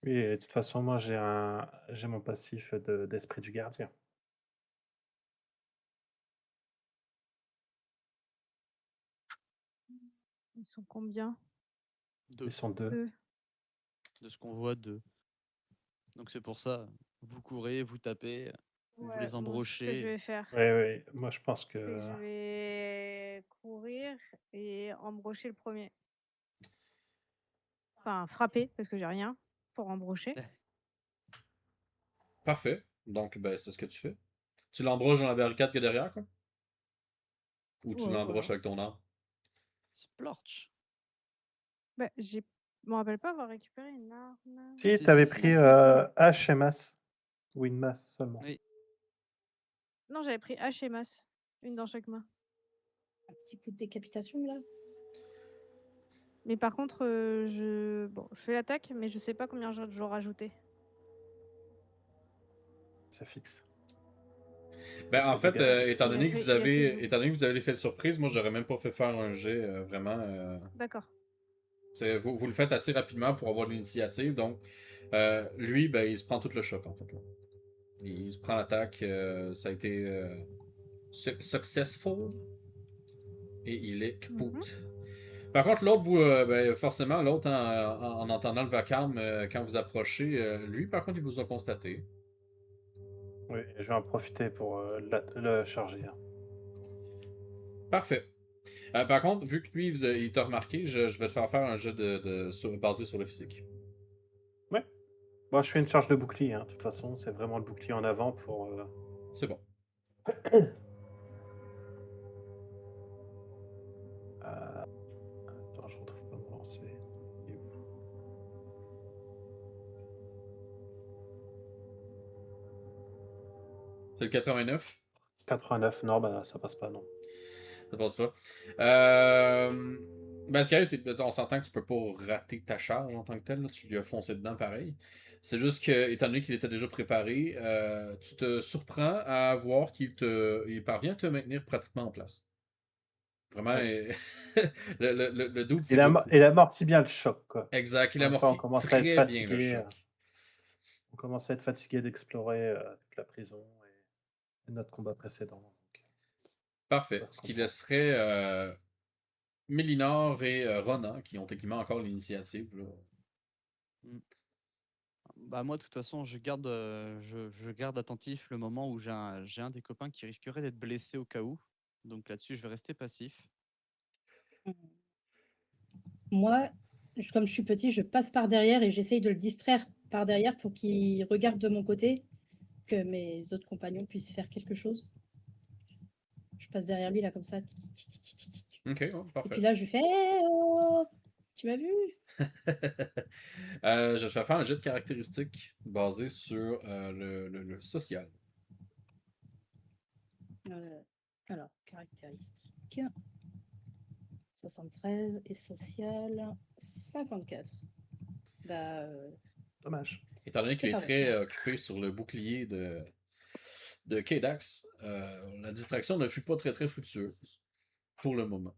Oui, et de toute façon, moi, j'ai mon passif d'esprit du gardien. Ils sont combien? Ils sont deux. Deux. De ce qu'on voit d'eux. Donc c'est pour ça, vous courez, vous tapez, vous les Moi, ce que je embrochez. vais faire, Oui, oui. Moi, je pense c'est que que. je vais courir et embrocher le premier. Enfin, frapper, parce que j'ai rien pour embrocher. Parfait. Donc, ben, c'est ce que tu fais. Tu l'embroches dans la barricade que derrière, quoi? Ou tu Ouais, l'embroches voilà. avec ton arme? Splorch. Bah, je me rappelle pas avoir récupéré une arme. Si, Si, t'avais si, pris si. H et masse. Ou une masse seulement. Oui. Non, j'avais pris hache et masse. Une dans chaque main. Un petit coup de décapitation là. Mais par contre, je fais l'attaque, mais je sais pas combien je dois rajouter. C'est fixe. Ben, en Les fait, dégâts fixes. étant donné que vous avez l'effet de surprise, moi, j'aurais même pas fait faire un jet, vraiment. D'accord. Vous le faites assez rapidement pour avoir l'initiative, donc lui, ben, il se prend tout le choc, en fait, là. Il se prend l'attaque, ça a été successful, et il est kaput. Par contre, l'autre, ben, forcément, l'autre, en entendant le vacarme, quand vous approchez, lui, par contre, il vous a constaté. Oui, je vais en profiter pour le charger. Hein. Parfait. Par contre, vu que lui, il t'a remarqué, je vais te faire faire un jeu basé sur le physique. Ouais. Moi, je fais une charge de bouclier. Hein. De toute façon, c'est vraiment le bouclier en avant pour. C'est bon. Attends, je retrouve pas mon lancer. Il est où? C'est le 89. 89, non, bah ça passe pas, non. Ça passe pas. Ben, ce qui arrive, c'est on s'entend que tu peux pas rater ta charge en tant que telle. Là. Tu lui as foncé dedans pareil. C'est juste que, étant donné qu'il était déjà préparé, tu te surprends à voir il parvient à te maintenir pratiquement en place. Vraiment, Ouais. le dude, c'est Goku. Il amortit bien le choc, quoi. Exact, il En même temps, on amortit commence à être très bien le fatigué. choc. On commence à être fatigué d'explorer toute la prison et notre combat précédent. Donc, Parfait. ça se Ce qui comprend. laisserait Mélinor et Ronan, qui ont techniquement encore l'initiative. Là. Bah moi, de toute façon, je garde attentif le moment où j'ai un des copains qui risquerait d'être blessé au cas où. Donc là-dessus, je vais rester passif. Moi, comme je suis petit, je passe par derrière et j'essaye de le distraire par derrière pour qu'il regarde de mon côté, que mes autres compagnons puissent faire quelque chose. Je passe derrière lui, là, comme ça. Ok, Et parfait. puis là, je lui fais hey, oh, tu m'as vu? Je vais te faire un jet de caractéristiques basé sur le social. Alors, caractéristiques 73 et social 54. Bah, Dommage. Étant donné qu'il c'est est pas bon. très occupé sur le bouclier de K-Dax, la distraction ne fut pas très très fructueuse pour le moment.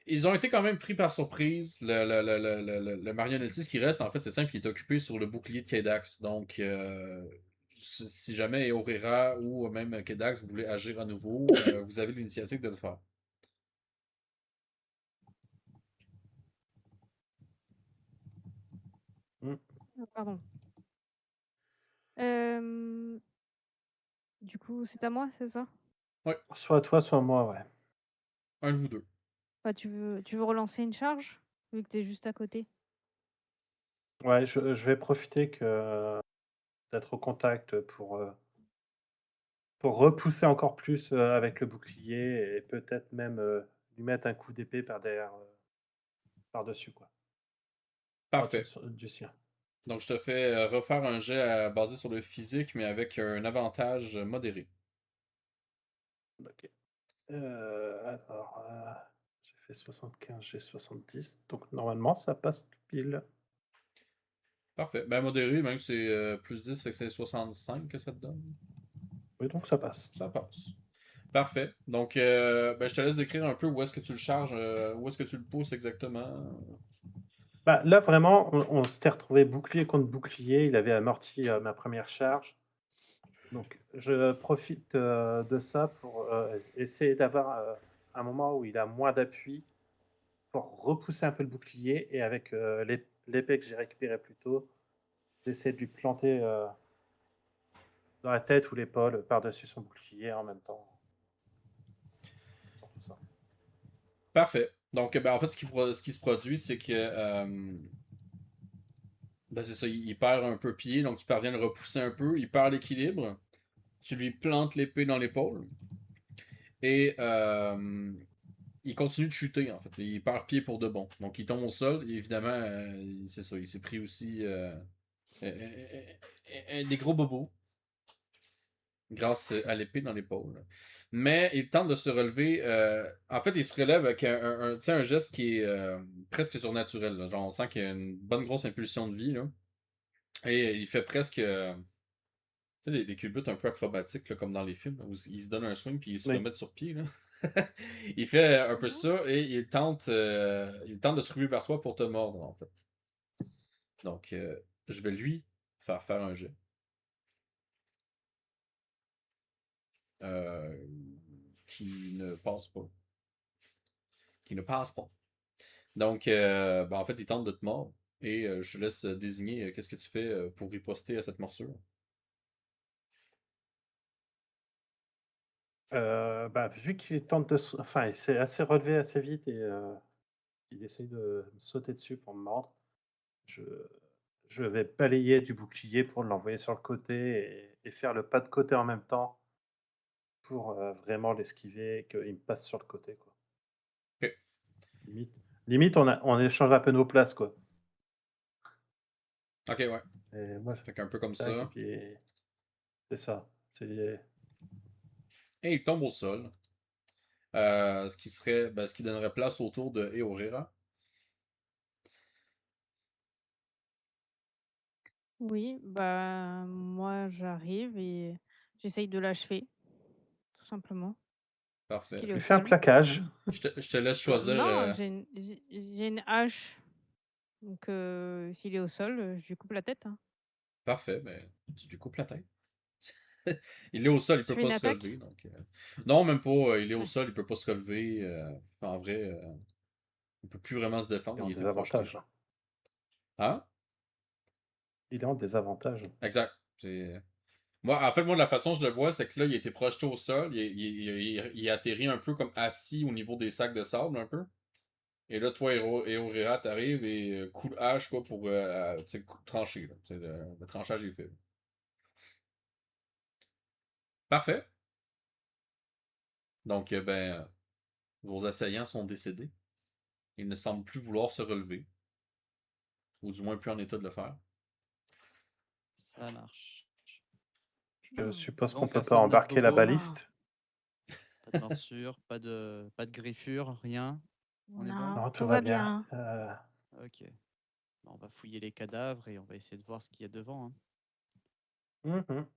Ils ont été quand même pris par surprise. Le marionnettiste qui reste, en fait, c'est simple, il est occupé sur le bouclier de K-Dax. Donc, si jamais Aurera ou même K-Dax, vous voulez agir à nouveau, vous avez l'initiative de le faire. Pardon. Euh, Du coup, c'est à moi, c'est ça? Soit toi, soit moi, ouais. Un de vous deux. Bah, tu veux relancer une charge, vu que t'es juste à côté? Ouais, je vais profiter d'être au contact pour repousser encore plus avec le bouclier et peut-être même lui mettre un coup d'épée par derrière, par-dessus, quoi. Parfait. Du sien. Donc, je te fais refaire un jet basé sur le physique, mais avec un avantage modéré. Ok. J'ai fait 75, j'ai 70. Donc normalement, ça passe tout pile. Parfait. Ben, modéré, même c'est plus 10, fait que c'est 65 que ça te donne. Oui, donc ça passe. Ça passe. Parfait. Donc, ben, je te laisse décrire un peu où est-ce que tu le charges, où est-ce que tu le pousses exactement. Bah, là, vraiment, on s'était retrouvé bouclier contre bouclier. Il avait amorti ma première charge. Donc, je profite de ça pour essayer d'avoir un moment où il a moins d'appui pour repousser un peu le bouclier et avec l'épée que j'ai récupérée plus tôt, d'essayer de lui planter dans la tête ou l'épaule par-dessus son bouclier en même temps. Surtout ça. Parfait. Donc, ben, en fait, ce qui se produit, c'est que ben, c'est ça, il perd un peu pied, donc tu parviens à le repousser un peu, il perd l'équilibre, tu lui plantes l'épée dans l'épaule, et il continue de chuter, en fait. Il perd pied pour de bon. Donc, il tombe au sol, et évidemment, c'est ça, il s'est pris aussi des gros bobos grâce à l'épée dans l'épaule. Mais il tente de se relever. En fait, il se relève avec tu sais, un geste qui est presque surnaturel. Là. Genre, on sent qu'il y a une bonne grosse impulsion de vie. Là. Et il fait presque. Tu sais, des culbutes un peu acrobatiques, là, comme dans les films, où il se donne un swing puis il se Oui. remet sur pied. Là. Il fait un peu Mhm. ça et il tente de se ruer vers toi pour te mordre, en fait. Donc, je vais lui faire un jet. Euh, qui ne passe pas. Qui ne passe pas. Donc, ben, en fait, il tente de te mordre. Et je te laisse désigner qu'est-ce que tu fais pour riposter à cette morsure. Bah, vu qu'il tente enfin, il s'est assez relevé assez vite et il essaye de me sauter dessus pour me mordre, je, je vais balayer du bouclier pour l'envoyer sur le côté et faire le pas de côté en même temps pour vraiment l'esquiver et qu'il me passe sur le côté, quoi. Ok. Limite, limite on échange un peu nos places, quoi. Ok, ouais. Et moi, Fait qu'un peu comme tac, et ça. puis c'est ça. Et il tombe au sol. Ce qui donnerait place autour de Eorera. Oui, bah moi j'arrive et j'essaye de l'achever, tout simplement, parce Parfait. qu'il est Tu au fais un sol. plaquage. Je te laisse choisir. Non, j'ai une hache, donc s'il est au sol, je lui coupe la tête, hein. Parfait, ben, tu lui coupes la tête. Il est au sol, il Je peut fais pas une se attaque? relever. Donc, non, même pas. Il est au Ouais. sol, il peut pas se relever. En vrai, il peut plus vraiment se Il est défendre. en Il a été projeté. désavantage. Hein? Il est en désavantage. Exact. Moi, en fait, moi, de la façon dont je le vois, c'est que là, il a été projeté au sol. Il atterrit un peu comme assis au niveau des sacs de sable, un peu. Et là, toi, Eorera, t'arrives et coup de hache, quoi, pour tu sais, trancher. Là. Tu sais, le tranchage est fait. Parfait. Donc, ben, vos assaillants sont décédés. Ils ne semblent plus vouloir se relever. Ou du moins plus en état de le faire. Ça marche. Je suppose qu'on Bon, peut pas personne n'a de embarquer la bobo, baliste. pas de morsure, pas de griffure, rien. On est bon? Non, Non, tout tout va va bien. bien. Ok. Bon, on va fouiller les cadavres et on va essayer de voir ce qu'il y a devant, hein. Mhm.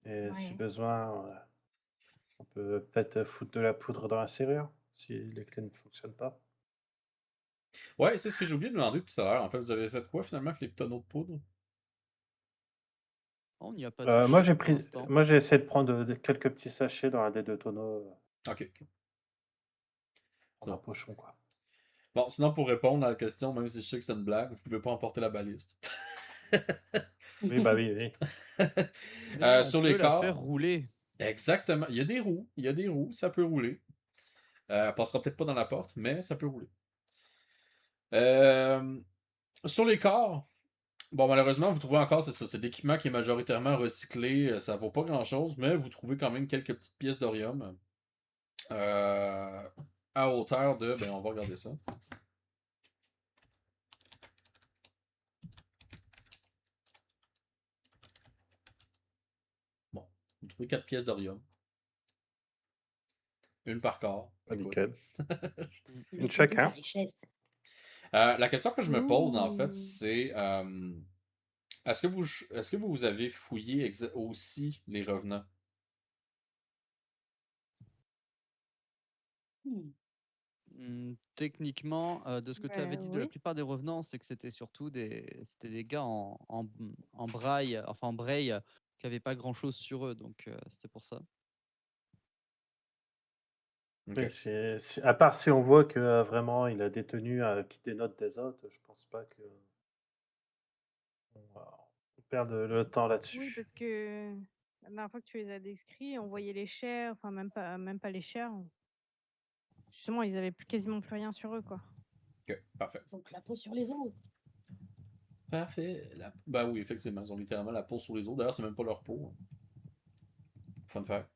Et si Ouais. besoin, on peut peut-être foutre de la poudre dans la serrure si les clés ne fonctionnent pas. Ouais, c'est ce que j'ai oublié de demander tout à l'heure. En fait, vous avez fait quoi finalement avec les tonneaux de poudre? On n'y a pas Moi, touché j'ai pour pris, l'instant. moi, j'ai essayé de prendre quelques petits sachets dans un des deux tonneaux Ok. en C'est un bon. pochon, quoi. Bon, sinon, pour répondre à la question, même si je sais que c'est une blague, vous pouvez pas emporter la baliste. Oui, bah oui, oui. Mais on Sur peut les la faire corps, rouler. exactement. Il y a des roues. Il y a des roues. Ça peut rouler. Elle passera peut-être pas dans la porte, mais ça peut rouler. Euh, Sur les corps, bon, malheureusement, vous trouvez encore, c'est ça, c'est de l'équipement qui est majoritairement recyclé. Ça vaut pas grand-chose, mais vous trouvez quand même quelques petites pièces d'orium euh, à hauteur de. Ben, on va regarder ça. Bon, vous trouvez 4 pièces d'orium. Une par corps. Bah, Écoute. nickel. Le Une cadeau de la chacun. richesse. La question que je me pose, en fait, Ouh. c'est est-ce que vous avez fouillé aussi les revenants? Hmm. Techniquement, de ce que tu avais dit de la Oui. plupart des revenants, c'est que c'était des gars en braille, enfin en braille, qui n'avaient pas grand-chose sur eux, donc c'était pour ça. Ok. Oui, à part si on voit que vraiment il a des tenues qui dénotent des autres, je pense pas que on perde le temps Oui, là-dessus. parce que la dernière fois que tu les as décrits, on voyait les chairs, enfin même pas les chairs. Justement, ils avaient quasiment plus rien sur eux, quoi. Ok, parfait. Ils ont que la peau sur les os. Parfait. Ben oui, effectivement, ils ont littéralement la peau sur les autres. D'ailleurs, c'est même pas leur peau. Hein. Fun fact.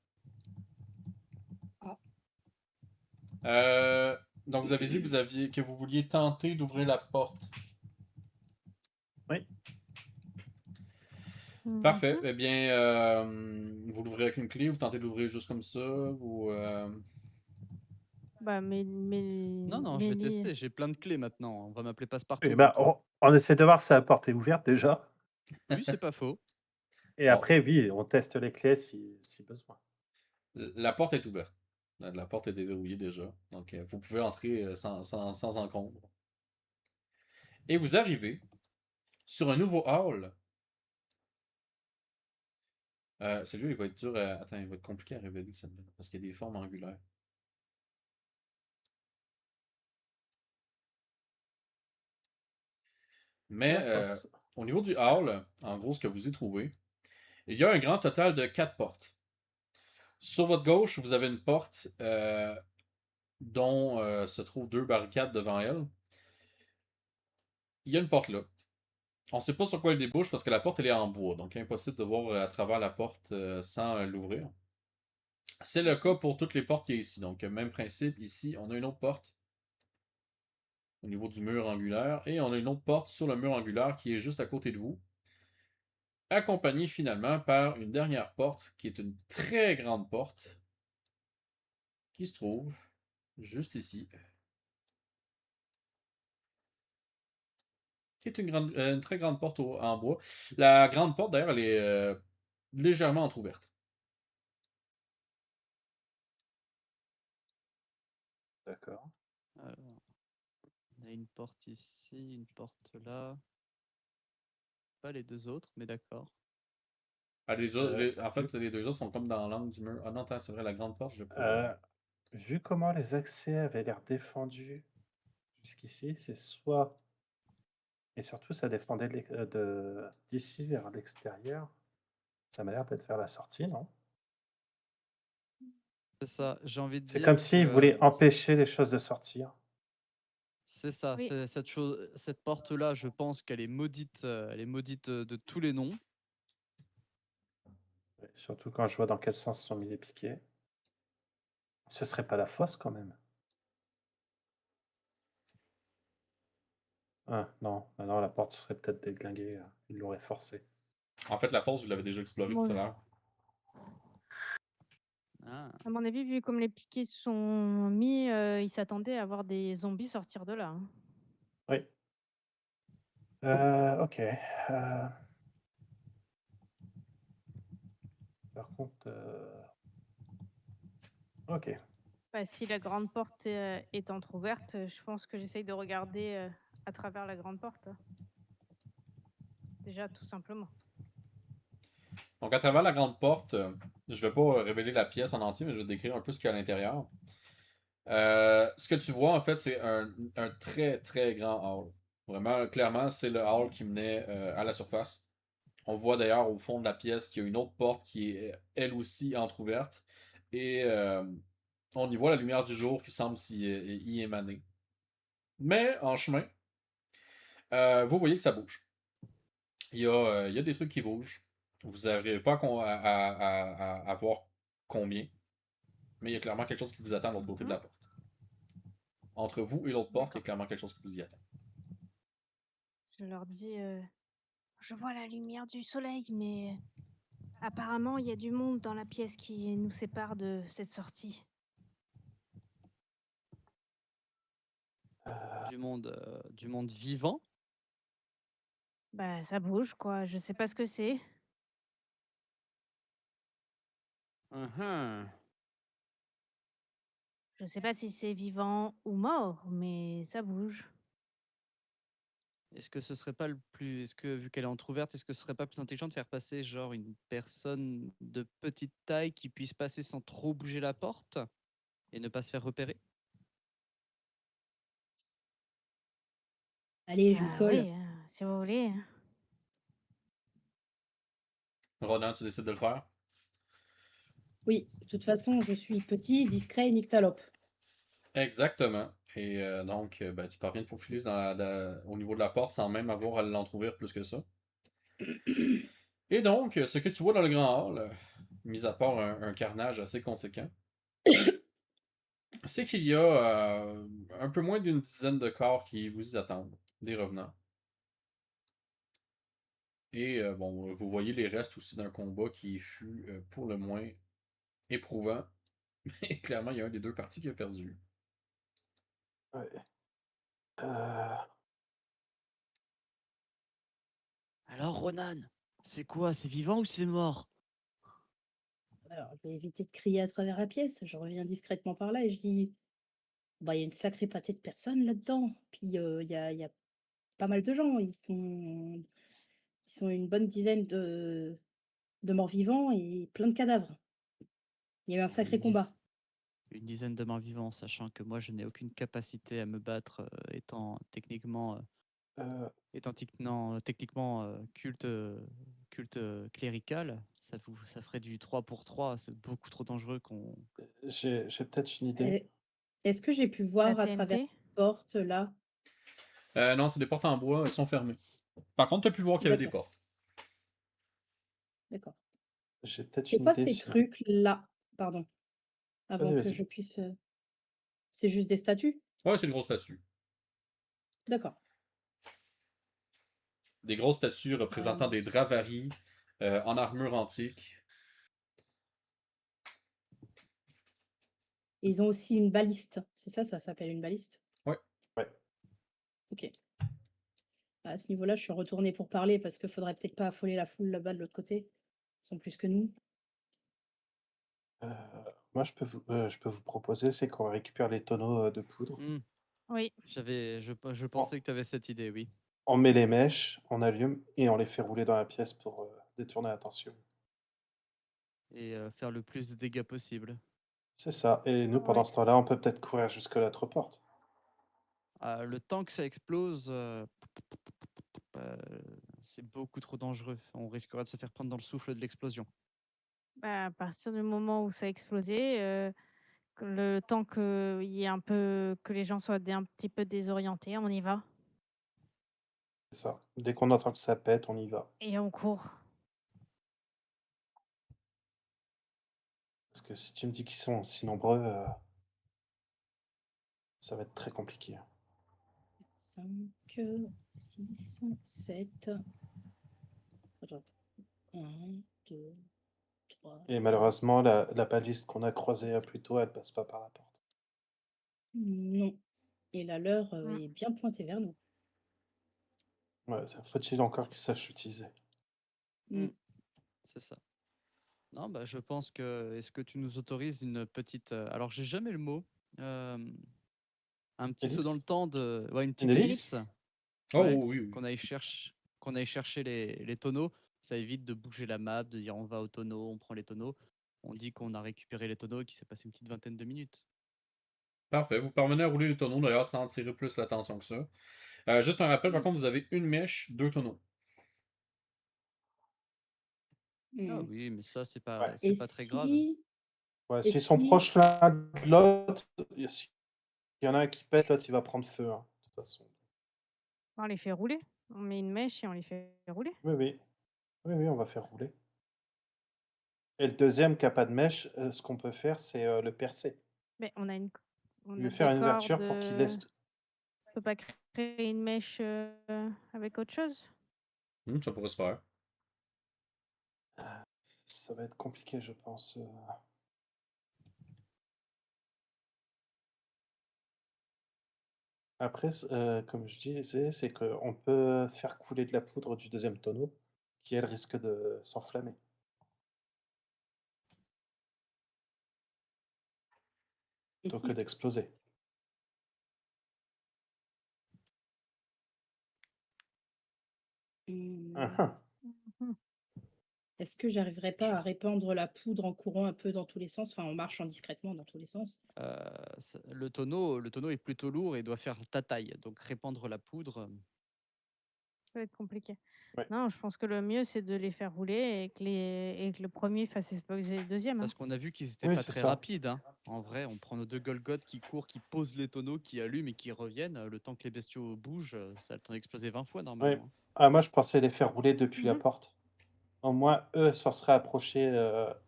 Ah. Donc, vous avez dit que vous vouliez tenter d'ouvrir la porte. Oui. Parfait. Mhm. Eh bien, vous l'ouvrez avec une clé, vous tentez de l'ouvrir juste comme ça, vous... Bah, Non, je vais tester, j'ai plein de clés maintenant. On va m'appeler Eh Passepartout ben, bientôt. on essaie de voir si la porte est ouverte déjà. Oui, c'est pas faux. Et Bon, après, oui, on teste les clés si besoin. la porte est ouverte. La porte est déverrouillée déjà. Donc, vous pouvez entrer sans encombre. Et vous arrivez sur un nouveau hall. Celui-là, il va être dur à... Attends, il va être compliqué à révéler, celui-là, parce qu'il y a des formes angulaires. C'est Mais la fosse. au niveau du hall, en gros, ce que vous y trouvez, il y a un grand total de 4 portes. Sur votre gauche, vous avez une porte dont se trouvent 2 barricades devant elle. Il y a une porte là. On ne sait pas sur quoi elle débouche parce que la porte elle est en bois, donc impossible de voir à travers la porte sans l'ouvrir. C'est le cas pour toutes les portes qu'il y a ici. Donc, même principe, ici, on a une autre porte au niveau du mur angulaire et on a une autre porte sur le mur angulaire qui est juste à côté de vous, accompagnée finalement par une dernière porte qui est une très grande porte qui se trouve juste ici qui est une très grande porte en bois. La grande porte, d'ailleurs, elle est légèrement entrouverte. D'accord. Alors, on a une porte ici, une porte là. Pas les deux autres, mais d'accord. Ah, Euh, en fait, les deux autres sont comme dans l'angle du mur. Ah non, attends, c'est vrai, la grande porte, je l'ai pas. Vu comment les accès avaient l'air défendus jusqu'ici, c'est soit... Et surtout, ça défendait d'ici vers l'extérieur. Ça m'a l'air d'être vers la sortie, non? C'est ça, j'ai envie de C'est dire comme que s'ils voulaient empêcher les choses de sortir. c'est ça, Oui. cette porte-là, je pense qu'elle est maudite, de tous les noms. Ouais, surtout quand je vois dans quel sens sont mis les piquets. Ce serait pas la fosse quand même. Ah non, non, la porte serait peut-être déglinguée. Ils l'auraient forcée. En fait, la fosse, vous l'avez déjà explorée tout à Ouais. l'heure. Ah, À mon avis, vu comme les piquets sont mis, ils s'attendaient à voir des zombies sortir de là. Hein. Oui. Ok. Par contre, ok. Bah, si la grande porte est entrouverte, je pense que j'essaye de regarder à travers la grande porte. Déjà, tout simplement. Donc, à travers la grande porte, je vais pas révéler la pièce en entier, mais je vais décrire un peu ce qu'il y a à l'intérieur. Ce que tu vois, en fait, c'est un très, très grand hall. Vraiment, clairement, c'est le hall qui menait à la surface. On voit d'ailleurs au fond de la pièce qu'il y a une autre porte qui est elle aussi entrouverte. Et on y voit la lumière du jour qui semble y émaner. Mais en chemin, vous voyez que ça bouge. Il y a des trucs qui bougent. Vous n'arrivez pas à voir combien. Mais il y a clairement quelque chose qui vous attend de l'autre côté de la porte. Entre vous et l'autre porte, il y a D'accord. clairement quelque chose qui vous y attend. Je leur dis, je vois la lumière du soleil, mais apparemment, il y a du monde dans la pièce qui nous sépare de cette sortie. du monde vivant. Bah, ça bouge, quoi. Je sais pas ce que c'est. Uhum. Je sais pas si c'est vivant ou mort, mais ça bouge. Est-ce que ce serait pas le plus, est-ce que vu qu'elle est entrouverte, est-ce que ce serait pas plus intelligent de faire passer genre une personne de petite taille qui puisse passer sans trop bouger la porte et ne pas se faire repérer? Allez, je lui Ah colle. oui, si vous voulez. Ronan, tu décides de le faire? Oui, de toute façon, je suis petit, discret et nyctalope. Exactement. Et donc, ben, tu parviens de faufiler au niveau de la porte sans même avoir à l'entrouvrir plus que ça. Et donc, ce que tu vois dans le grand hall, mis à part un carnage assez conséquent, c'est qu'il y a un peu moins d'une dizaine de corps qui vous y attendent, des revenants. Et bon, vous voyez les restes aussi d'un combat qui fut pour le moins éprouvant. Mais clairement, il y a un des deux parties qui a perdu. Ouais. Euh, Alors Ronan, c'est quoi? C'est vivant ou c'est mort? Alors, je vais éviter de crier à travers la pièce. Je reviens discrètement par là et je dis, bah, il y a une sacrée pâtée de personnes là-dedans. Puis, il y a pas mal de gens. Ils sont une bonne dizaine de morts vivants et plein de cadavres. Il y a eu un sacré Une dizaine. combat. Une dizaine de morts vivants, sachant que moi je n'ai aucune capacité à me battre euh, techniquement culte clérical, ça ferait du 3 pour 3, c'est beaucoup trop dangereux qu'on... j'ai peut-être une idée. Est-ce que j'ai pu La voir à travers TNT. la porte là? Non, c'est des portes en bois, elles sont fermées. Par contre, tu as pu voir qu'il y avait des D'accord, portes. d'accord. J'ai peut-être C'est une quoi idée. ces trucs là? Pardon, Vas-y, avant que vas-y. je puisse. C'est juste des statues? Ouais, c'est une grosse statue. D'accord. Des grosses statues représentant des Dravaris en armure antique. Ils ont aussi une baliste. C'est ça, ça s'appelle une baliste? Ouais. Ouais. Ok. À ce niveau-là, je suis retournée pour parler parce qu'il faudrait peut-être pas affoler la foule là-bas de l'autre côté. Ils sont plus que nous. Euh, Moi, je peux vous proposer, c'est qu'on récupère les tonneaux de poudre. Hmm, Oui. je On, pensais que tu avais cette idée, oui. on met les mèches, on allume et on les fait rouler dans la pièce pour détourner l'attention. Et faire le plus de dégâts possible. C'est ça. Et nous, pendant Ouais. ce temps-là, on peut peut-être courir jusqu'à l'autre porte. Le temps que ça explose, euh, c'est beaucoup trop dangereux. On risquera de se faire prendre dans le souffle de l'explosion. Bah, à partir du moment où ça a explosé, le temps qu'il y ait un peu que les gens soient un petit peu désorientés, on y va C'est ça. Dès qu'on entend que ça pète, on y va. et on court. Parce que si tu me dis qu'ils sont si nombreux, ça va être très compliqué. 5, 6, 7. Attends. 1, 2, 3. Et malheureusement, la baliste qu'on a croisée plus tôt, elle passe pas par la porte. Non. Et la leur Mm. est bien pointée vers nous. Ouais, faut-il encore qu'ils sachent l'utiliser. Hmm, c'est ça. Non, bah, je pense que. Est-ce que tu nous autorises une petite. Alors, j'ai jamais le mot. euh, un petit saut dans le Ellipse? temps de. Ouais, une Une petite ellipse? ellipse. Oh Ouais, oui, oui. qu'on aille chercher les tonneaux. Ça évite de bouger la map, de dire on va au tonneau, on prend les tonneaux. On dit qu'on a récupéré les tonneaux et qu'il s'est passé une petite vingtaine de minutes. Parfait. Vous parvenez à rouler les tonneaux d'ailleurs sans tirer plus l'attention que ça. Juste un rappel, par contre, vous avez une mèche, deux tonneaux. Ah Mm. oui, mais ça, Ouais. c'est Et pas très grave. Ouais, Et s'ils sont si... proches l'un de l'autre, s'il y en a un qui pète, l'autre il va prendre feu, hein, de toute façon. On les fait rouler. On met une mèche et on les fait rouler. Oui, oui. Oui, oui, on va faire rouler. Et le deuxième qui n'a pas de mèche, ce qu'on peut faire, c'est le percer. Mais on Lui a faire des une ouverture cordes. pour qu'il On laisse. peut pas créer une mèche avec autre chose. Ça pourrait se faire. Ça va être compliqué, je pense. Après, comme je disais, c'est qu'on peut faire couler de la poudre du deuxième tonneau, qui elle risque de s'enflammer Et plutôt si que d'exploser. Ah, Hmm. ah. Mhm. Est-ce que j'arriverais pas à répandre la poudre en courant un peu dans tous les sens, enfin en marchant discrètement dans tous les sens? Le tonneau est plutôt lourd et doit faire ta taille. Donc, répandre la poudre. Ça va être compliqué. Ouais. Non, je pense que le mieux, c'est de les faire rouler et que le premier fasse exploser le deuxième. Parce Hein. qu'on a vu qu'ils étaient Oui, pas c'est très ça. rapides, hein. En vrai, on prend nos deux Golgoth qui courent, qui posent les tonneaux, qui allument et qui reviennent. Le temps que les bestiaux bougent, ça a le temps d'exploser 20 fois Ouais. normalement, hein. Ah, moi, je pensais les faire rouler depuis la Mhm. porte. Au moins, eux s'en seraient approchés,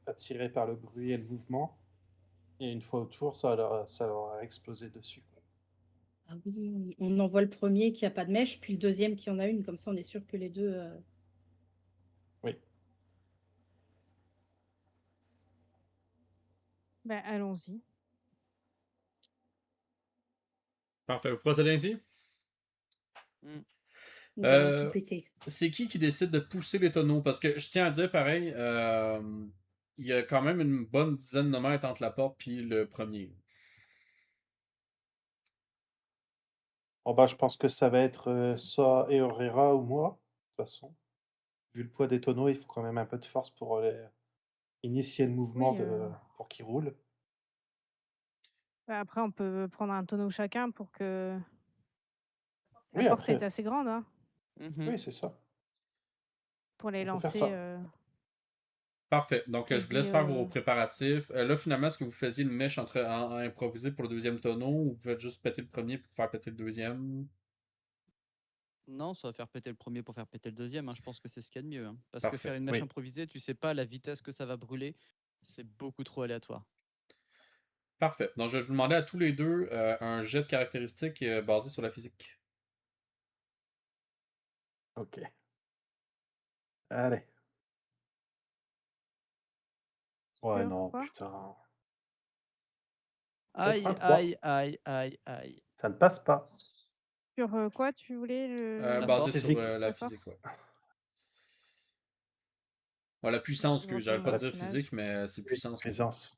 attirés par le bruit et le mouvement. Et une fois autour, ça leur a explosé dessus. Ah oui, on envoie le premier qui a pas de mèche, puis le deuxième qui en a une, comme ça on est sûr que les deux. Oui. Ben, allons-y. Parfait. Vous procédez ainsi? Hmm. Nous allons tout Euh, péter. c'est qui décide de pousser les tonneaux? Parce que je tiens à dire pareil, il y a quand même une bonne dizaine de mètres entre la porte et le premier. Bon, bah, je pense que ça va être soit Eorera ou moi, de toute façon. Vu le poids des tonneaux, il faut quand même un peu de force pour initier le mouvement Oui. pour qu'ils roulent. Ben, après, on peut prendre un tonneau chacun pour que la Oui, porte est après, assez grande hein, Mhm. oui, c'est ça. pour les On peut faire lancer ça. Parfait. Donc, je vous quasi. laisse faire vos préparatifs. Là, finalement, est-ce que vous faisiez une mèche improvisée pour le deuxième tonneau ou vous faites juste péter le premier pour faire péter le deuxième? Non, ça va faire péter le premier pour faire péter le deuxième, hein. Je pense que c'est ce qu'il y a de mieux, hein. Parce que faire Parfait. une mèche Oui. improvisée, tu sais pas la vitesse que ça va brûler. C'est beaucoup trop aléatoire. Parfait. Donc, je vais vous demander à tous les deux un jet de caractéristiques basé sur la physique. Ok. Allez. Ouais, Sur non, quoi? putain. Peut-être Aïe, un 3. aïe, aïe, aïe, aïe. Ça ne passe pas. Sur quoi tu voulais La Basé force. sur Physique. la la physique, force? ouais. Ouais, la puissance, que Devant j'allais pas ton La dire personnage. physique, mais c'est oui, puissance. Ouais. puissance.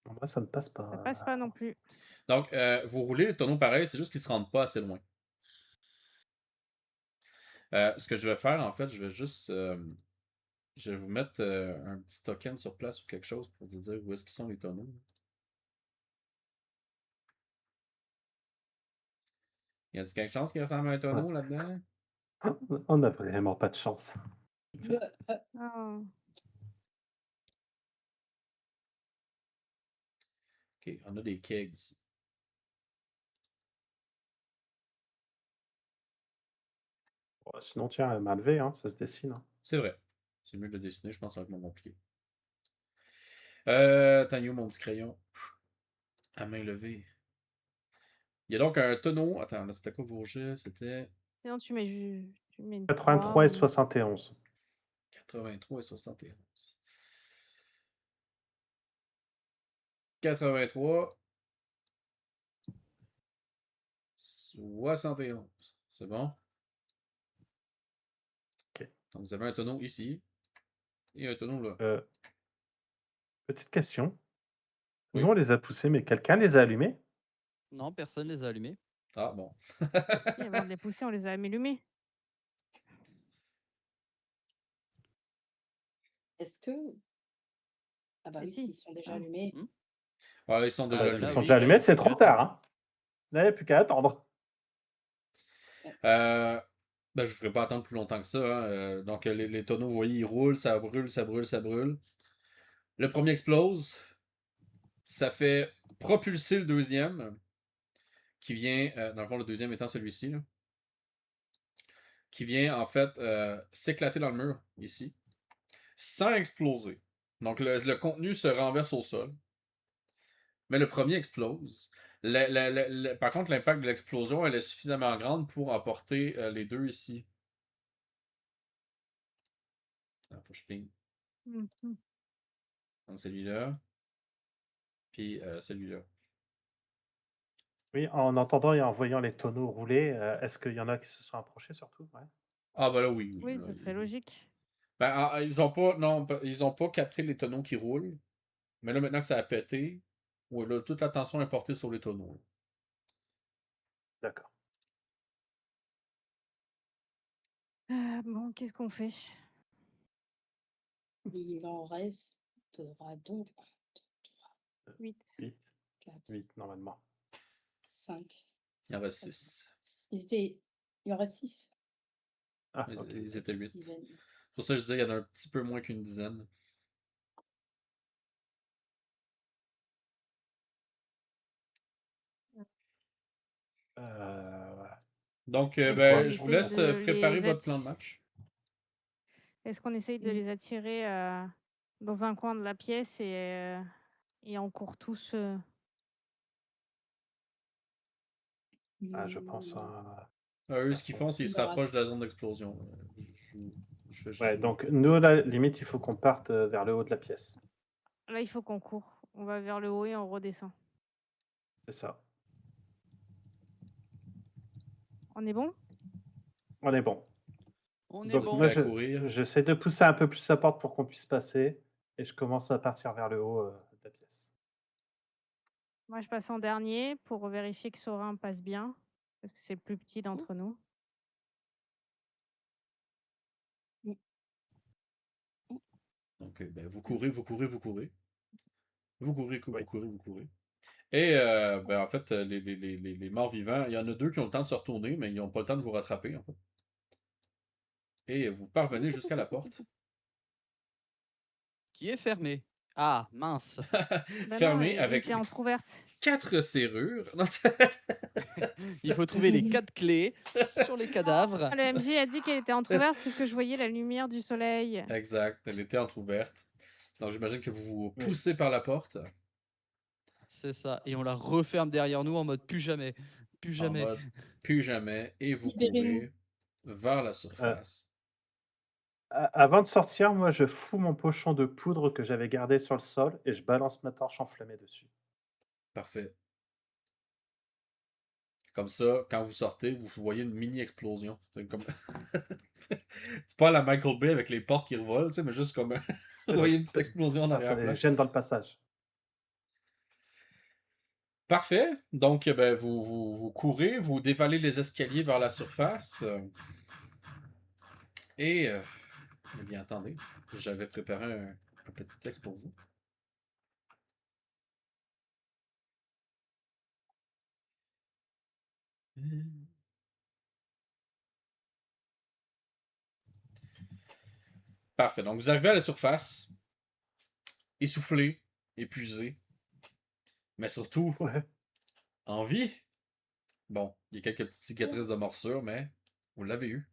Moi, ça ne passe Ça passe pas. pas non plus. Donc, vous roulez les tonneaux pareil, c'est juste qu'ils se rendent pas assez loin. Ce que je vais faire, en fait, je vais juste. Je vais vous mettre un petit token sur place ou quelque chose pour vous dire où est-ce qu'ils sont les tonneaux. Y a-t-il quelque chose qui ressemble à un tonneau Ouais. là-dedans? On n'a vraiment pas de chance. Oh. Ok, on a des kegs ici. Ouais, sinon, tiens, mal levé, hein, ça se dessine. Hein. C'est vrai. C'est mieux de le dessiner, je pense que ça va être moins compliqué. T'as où mon petit crayon? À main levée. Il y a donc un tonneau. Attends, là, c'était quoi vos jets? C'était Sinon, tu mets une 83 croix et ou... 71. 83 et 71. 83, 71. C'est bon? Ok. Donc, vous avez un tonneau ici et un tonneau là. Petite question. Oui. Nous, on les a poussés, mais quelqu'un les a allumés? Non, personne les a allumés. Ah, bon. Si, avant de les pousser, on les a allumés. Est-ce que. Ah bah Mais oui, si. s'ils sont déjà Ah. allumés. Ouais, ils sont déjà Bah S'ils là, allumés. sont oui, déjà là, allumés, y a c'est plus trop qu'à tard. attendre. Hein. Là, il n'y a plus qu'à attendre. Ben, je ne vous ferai pas attendre plus longtemps que ça. Hein. Donc, les tonneaux, vous voyez, ils roulent, ça brûle, ça brûle, ça brûle. Le premier explose. Ça fait propulser le deuxième, qui vient, dans le fond, le deuxième étant celui-ci, là, qui vient en fait s'éclater dans le mur, ici, sans exploser. Donc, le contenu se renverse au sol. Mais le premier explose. Par contre, l'impact de l'explosion, elle est suffisamment grande pour emporter les deux ici. Ah, faut que je ping. Mhm. Donc, celui-là. Puis celui-là. Oui, en entendant et en voyant les tonneaux rouler, est-ce qu'il y en a qui se sont approchés surtout? Ouais. Ah, ben là, oui. Oui, Là, ce serait logique. Ben, ils ont pas. Non, ils ont pas capté les tonneaux qui roulent. Mais là, maintenant que ça a pété, ouais, là, toute l'attention est portée sur les tonneaux. D'accord. Bon, qu'est-ce qu'on fait? Il en restera donc 8. 8, 4, 8 normalement. 5. Il en reste 6. Il en reste 6. Ah, Ils, ok. ils étaient 8. Dizaine. C'est pour ça que je disais qu'il y en a un petit peu moins qu'une dizaine. Ouais. Donc, Est-ce qu'on je vous essaye laisse de préparer les votre plan de match. Est-ce qu'on essaye de les attirer dans un coin de la pièce et on court tous Ah, je pense à... Eux, ce qu'ils font, c'est qu'ils se Leur rapprochent de la zone d'explosion. Je fais juste Ouais, vous- donc nous, là, limite, il faut qu'on parte vers le haut de la pièce. Là, il faut qu'on court. On va vers le haut et on redescend. C'est ça. On est bon? On est bon. On est Donc bon. moi, Prêt à courir. j'essaie de pousser un peu plus sa porte pour qu'on puisse passer. Et je commence à partir vers le haut de la pièce. Moi, je passe en dernier pour vérifier que Sorin passe bien. Parce que c'est le plus petit d'entre nous. Donc, vous courez, vous courez, vous courez. Vous courez, Oui. vous courez, vous courez. Et, en fait, les morts vivants, il y en a deux qui ont le temps de se retourner, mais ils n'ont pas le temps de vous rattraper, en fait. Et vous parvenez jusqu'à la porte. Qui est fermé. Ah, mince. Ben non, Fermée elle avec était entrouverte. 4 serrures. Non, Il faut trouver les 4 clés sur les cadavres. Le MJ a dit qu'elle était entrouverte parce que je voyais la lumière du soleil. Exact, elle était entrouverte. Donc j'imagine que vous vous Oui. poussez par la porte. C'est ça. Et on la referme derrière nous en mode plus jamais. Plus En jamais. mode plus jamais. Et vous Libérez-nous. courez vers la surface. Avant de sortir, moi, je fous mon pochon de poudre que j'avais gardé sur le sol et je balance ma torche enflammée dessus. Parfait. Comme ça, quand vous sortez, vous voyez une mini-explosion. C'est comme... c'est pas la Michael Bay avec les portes qui revolent, tu sais, mais juste comme... vous voyez une petite explosion en Ah, ça les arrière-plan. gêne dans le passage. Parfait. Donc, ben, vous courez, vous dévalez les escaliers vers la surface. Et... eh bien, attendez. J'avais préparé un petit texte pour vous. Parfait. Donc, vous arrivez à la surface, essoufflé, épuisé, mais surtout Ouais. en vie. Bon, il y a quelques petites cicatrices de morsure, mais vous l'avez eu.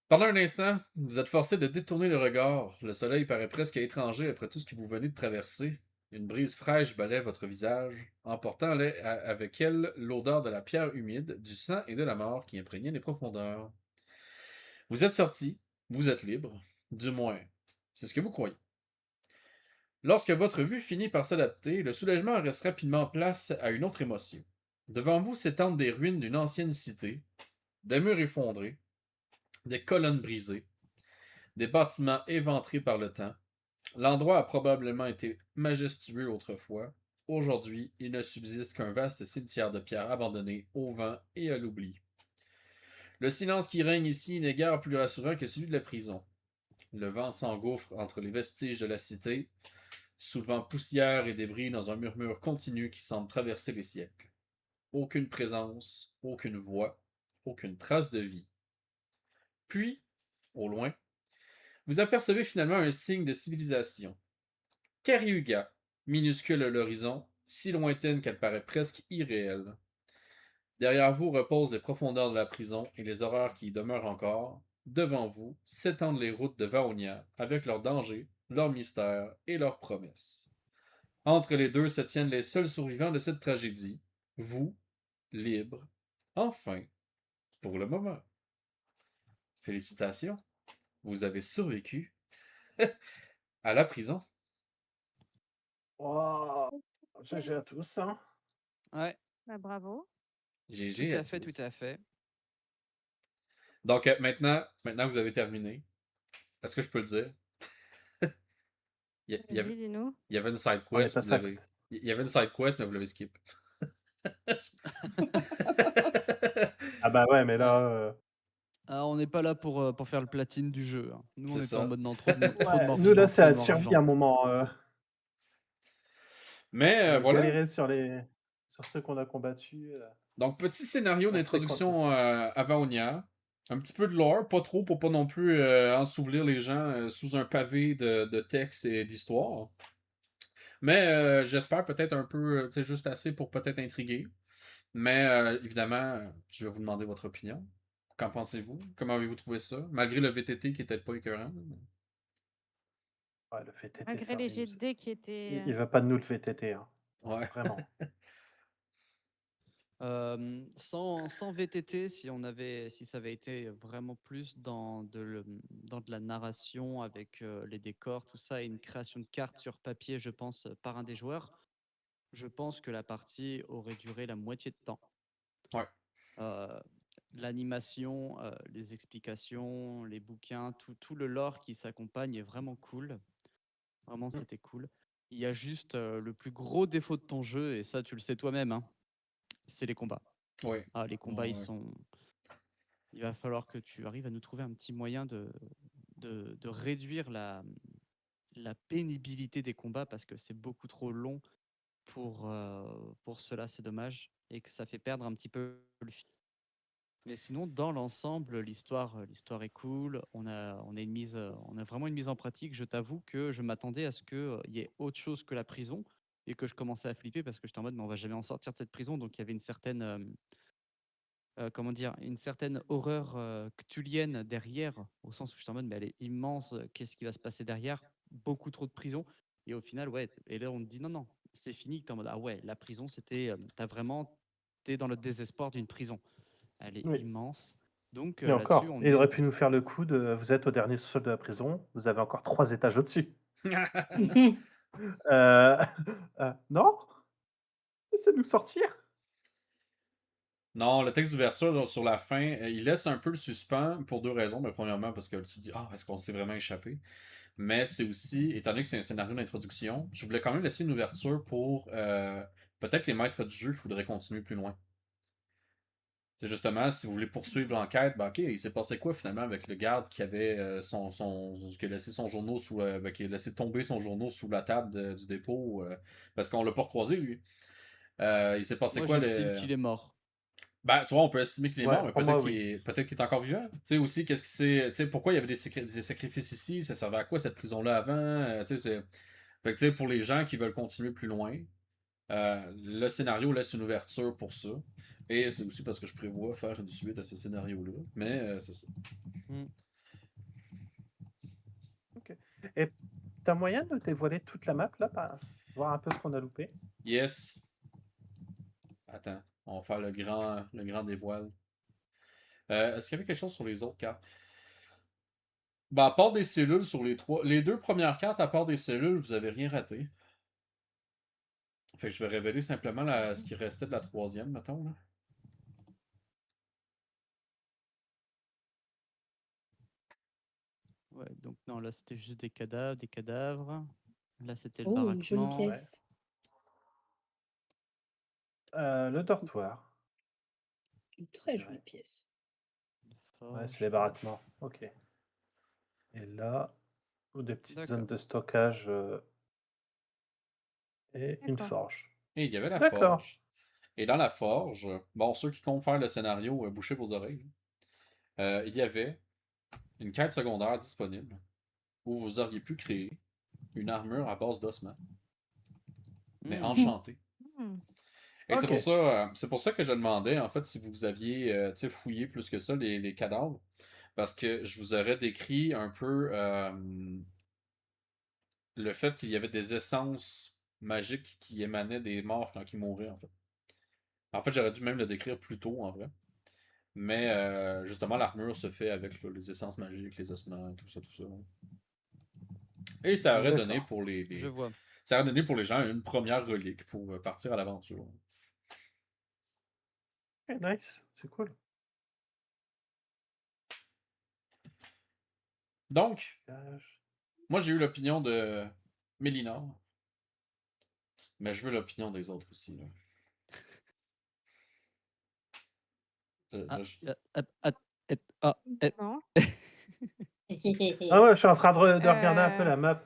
Pendant un instant, vous êtes forcé de détourner le regard. Le soleil paraît presque étranger après tout ce que vous venez de traverser. Une brise fraîche balaie votre visage, emportant avec elle l'odeur de la pierre humide, du sang et de la mort qui imprégnait les profondeurs. Vous êtes sorti, vous êtes libre, du moins, c'est ce que vous croyez. Lorsque votre vue finit par s'adapter, le soulagement reste rapidement place à une autre émotion. Devant vous s'étendent des ruines d'une ancienne cité, des murs effondrés, des colonnes brisées, des bâtiments éventrés par le temps. L'endroit a probablement été majestueux autrefois. Aujourd'hui, il ne subsiste qu'un vaste cimetière de pierres abandonnées au vent et à l'oubli. Le silence qui règne ici n'est guère plus rassurant que celui de la prison. Le vent s'engouffre entre les vestiges de la cité, soulevant poussière et débris dans un murmure continu qui semble traverser les siècles. Aucune présence, aucune voix, aucune trace de vie. Puis, au loin, vous apercevez finalement un signe de civilisation. Cariuga, minuscule à l'horizon, si lointaine qu'elle paraît presque irréelle. Derrière vous reposent les profondeurs de la prison et les horreurs qui y demeurent encore. Devant vous s'étendent les routes de Vaonia, avec leurs dangers, leurs mystères et leurs promesses. Entre les deux se tiennent les seuls survivants de cette tragédie, vous, libre, enfin, pour le moment. Félicitations, vous avez survécu à la prison. Oh, GG à tous. Hein. Ouais, Bah, bravo. GG tout à à fait, tous. tout à fait. Donc maintenant que vous avez terminé, est-ce que je peux le dire? Il y Vas-y, dis-nous. avait une side On est quest, passé à côté. il y avait une side quest, mais vous l'avez skip. Ah bah ouais, mais Ah, là... on n'est pas là pour faire le platine du jeu, hein. Nous, on C'est était en ça. mode non, trop de ouais, morts nous là, vivants, c'est trop de la morts survie vivants. à un moment. Mais On a voilà. galéré sur ceux qu'on a combattus. Donc, petit scénario On sait d'introduction à Vaonia. Un petit peu de lore, pas trop pour pas non plus ensevelir les gens sous un pavé de textes et d'histoires. Mais j'espère peut-être un peu, tu sais, juste assez pour peut-être intriguer. Mais évidemment, je vais vous demander votre opinion. Qu'en pensez-vous? Comment avez-vous trouvé ça? Malgré le VTT qui était pas écœurant. Ouais, le VTT, Malgré ça, les jets de dés qui étaient. il va pas de nous le VTT. Hein. Ouais. Vraiment. Sans VTT, si ça avait été vraiment plus dans dans de la narration avec les décors, tout ça, et une création de cartes sur papier, je pense, par un des joueurs, je pense que la partie aurait duré la moitié de temps. Ouais. L'animation, les explications, les bouquins, tout le lore qui s'accompagne est vraiment cool. Vraiment, c'était cool. Il y a juste le plus gros défaut de ton jeu, et ça, tu le sais toi-même, hein, c'est les combats. Ouais. Ah, les combats, Ouais. ils sont. Il va falloir que tu arrives à nous trouver un petit moyen de réduire la pénibilité des combats parce que c'est beaucoup trop long pour cela, c'est dommage, et que ça fait perdre un petit peu le fil. Mais sinon, dans l'ensemble, l'histoire est cool. On a vraiment une mise en pratique. Je t'avoue que je m'attendais à ce qu'il y ait autre chose que la prison et que je commençais à flipper parce que j'étais en mode, mais on va jamais en sortir de cette prison. Donc il y avait une certaine, comment dire, une certaine horreur cthulhienne derrière, au sens où j'étais en mode, mais elle est immense. Qu'est-ce qui va se passer derrière? Beaucoup trop de prison. Et au final, ouais. Et là, on te dit, non, non, c'est fini. T'es en mode, ah ouais, la prison, c'était, t'es dans le désespoir d'une prison. Elle est Oui. immense. Donc Et là-dessus, encore, on il est. aurait pu nous faire le coup de vous êtes au dernier sol de la prison, vous avez encore 3 étages au-dessus. Non? Laissez-nous sortir. Non, le texte d'ouverture là, sur la fin, il laisse un peu le suspens pour deux raisons. Mais premièrement, parce que tu te dis, ah, est-ce qu'on s'est vraiment échappé? Mais c'est aussi, étant donné que c'est un scénario d'introduction, je voulais quand même laisser une ouverture pour peut-être les maîtres du jeu, il faudrait continuer plus loin. C'est justement, si vous voulez poursuivre l'enquête, ben ok, il s'est passé quoi finalement avec le garde qui avait qui a laissé son journaux qui a laissé tomber son journaux sous la table du dépôt, parce qu'on l'a pas recroisé lui. Il s'est passé Moi, quoi j'estime qu'il est mort. Ben, tu vois, on peut estimer qu'il est mort, Ouais, mais pour moi, oui. peut-être qu'il est encore vivant. Tu sais, aussi, qu'est-ce qui s'est. Tu sais, pourquoi il y avait des sacrifices ici? Ça servait à quoi cette prison-là avant? Tu sais, fait que, tu sais, pour les gens qui veulent continuer plus loin, le scénario laisse une ouverture pour ça. Et c'est aussi parce que je prévois faire une suite à ce scénario-là. Mais c'est ça. Hmm. Ok. Et t'as moyen de dévoiler toute la map, là, voir un peu ce qu'on a loupé? Yes. Attends, on va faire le grand dévoile. Est-ce qu'il y avait quelque chose sur les autres cartes? Ben, à part des cellules sur les deux premières cartes, à part des cellules, vous avez rien raté. Fait que je vais révéler simplement ce qui restait de la troisième, mettons. Là. Ouais, donc non, là c'était juste des cadavres, des cadavres. Là c'était le Oh, une jolie baraquement. Ouais. pièce. Le dortoir. Une très Ouais. jolie pièce. une Ouais, c'est forge. les baraquements. Ok. Et là, des petites D'accord. zones de stockage et une D'accord. forge. Et il y avait la D'accord. forge. Et dans la forge, bon, ceux qui comptent faire le scénario, bouchez vos oreilles. Il y avait une quête secondaire disponible où vous auriez pu créer une armure à base d'ossements, mais Hmm. enchantée. Hmm. Et Ok. c'est pour ça que je demandais, en fait, si vous aviez tu sais, fouillé plus que ça les cadavres. Parce que je vous aurais décrit un peu le fait qu'il y avait des essences magiques qui émanaient des morts quand ils mouraient, en fait. En fait, j'aurais dû même le décrire plus tôt, en vrai. Mais justement, l'armure se fait avec là, les essences magiques, les ossements, tout ça, tout ça. Et ça aurait donné D'accord. pour Je vois. ça aurait donné pour les gens une première relique pour partir à l'aventure. Ok, nice. C'est cool. Donc, Stockage. moi j'ai eu l'opinion de Mélinor, mais je veux l'opinion des autres aussi. Là. Ah, Là, je- Non. Ah ouais, je suis en train de regarder un peu Euh, la map.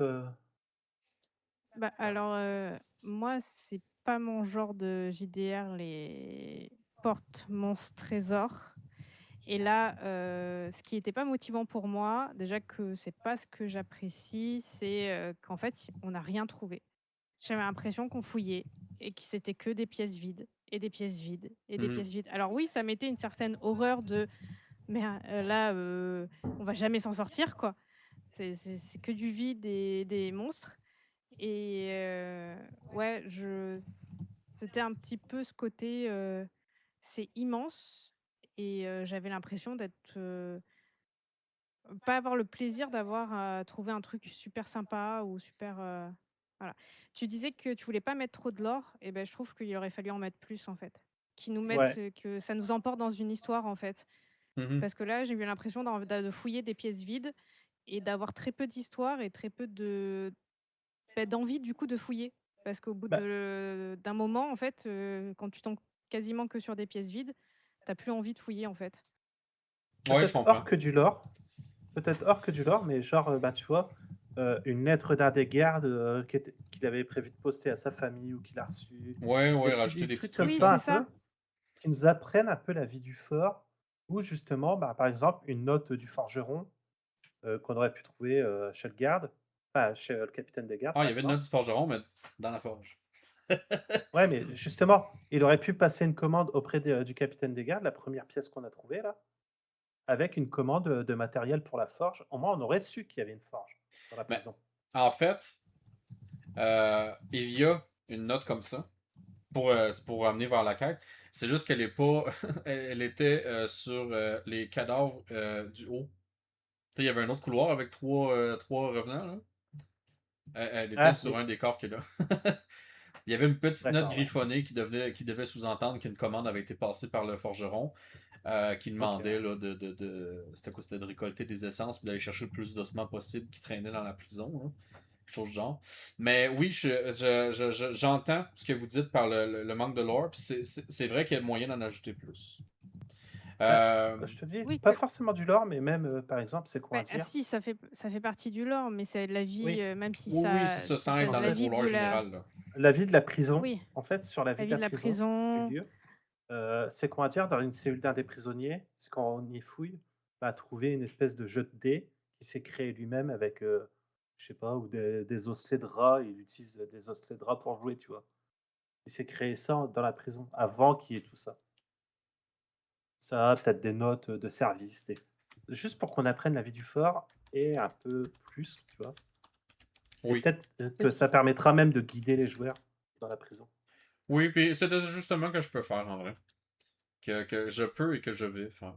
Bah, alors, moi, c'est pas mon genre de JDR, les portes monstres trésors. Et là, ce qui n'était pas motivant pour moi, déjà que c'est pas ce que j'apprécie, c'est qu'en fait, on n'a rien trouvé. J'avais l'impression qu'on fouillait et que c'était que des pièces vides et des pièces vides et des Mhm. pièces vides. Alors oui, ça mettait une certaine horreur de, mais là, on va jamais s'en sortir, quoi. C'est que du vide et des monstres. Et ouais, c'était un petit peu ce côté, c'est immense et j'avais l'impression d'être, pas avoir le plaisir d'avoir, trouvé un truc super sympa ou super, voilà. Tu disais que tu voulais pas mettre trop de lore et ben, je trouve qu'il aurait fallu en mettre plus, en fait. Qu'ils nous mettent, Ouais. que ça nous emporte dans une histoire, en fait. Mhm. Parce que là, j'ai eu l'impression de fouiller des pièces vides et d'avoir très peu d'histoire et très peu d'envie du coup de fouiller. Parce qu'au bout Bah, d'un moment, en fait, quand tu tombes quasiment que sur des pièces vides, t'as plus envie de fouiller, en fait. Ouais, je peut-être comprends. hors que du lore. Peut-être hors que du lore, mais genre, bah, tu vois, une lettre d'un des gardes qu'il avait prévu de poster à sa famille ou qu'il a reçu. Ouais, rajouter Des des trucs petits comme trucs. Oui, Là. ça c'est un ça. peu, qui nous apprennent un peu la vie du fort, ou justement, bah, par exemple, une note du forgeron qu'on aurait pu trouver chez le garde, enfin chez le capitaine des gardes, Ah, il par y avait une note exemple. du forgeron, mais dans la forge. Ouais, mais justement, il aurait pu passer une commande auprès du capitaine des gardes, la première pièce qu'on a trouvée là, avec une commande de matériel pour la forge. Au moins, on aurait su qu'il y avait une forge dans la Mais prison. en fait, il y a une note comme ça pour amener vers la quête. C'est juste qu'elle est pas. Elle était sur les cadavres du haut. Tu sais, il y avait un autre couloir avec trois revenants. Là. Elle était Ah, sur mais un des corps qui est là. Il y avait une petite note D'accord, ouais. griffonnée qui devait sous-entendre qu'une commande avait été passée par le forgeron, qui Ok, demandait là, c'était quoi? C'était de récolter des essences et d'aller chercher le plus d'ossements possible qui traînaient dans la prison, là. Quelque chose du genre. Mais oui, j'entends ce que vous dites par le manque de lore, puis c'est vrai qu'il y a moyen d'en ajouter plus. Bah, Euh, je te dis, Oui, pas forcément du lore, mais même, par exemple, c'est quoi ouais, dire? si, ça fait partie du lore, mais c'est la vie, Oui, même si oui, oui, c'est ça, sans être en dans la le fait, vie gros lore de la, général, là. la vie de la prison, oui, en fait, sur la la vie de vie la de la prison, du prison. lieu, c'est qu'on va dire dans une cellule d'un des prisonniers, c'est quand on y fouille, on va trouver une espèce de jeu de dés qui s'est créé lui-même avec, je sais pas, ou des osselets de rats. Il utilise des osselets de rats pour jouer, tu vois. Il s'est créé ça dans la prison avant qu'il y ait tout ça. Ça, peut-être des notes de service, juste pour qu'on apprenne la vie du fort et un peu plus, tu vois. Et Oui. peut-être que Ok. ça permettra même de guider les joueurs dans la prison. Oui, puis c'est justement que je peux faire en vrai. Que je peux et que je vais faire.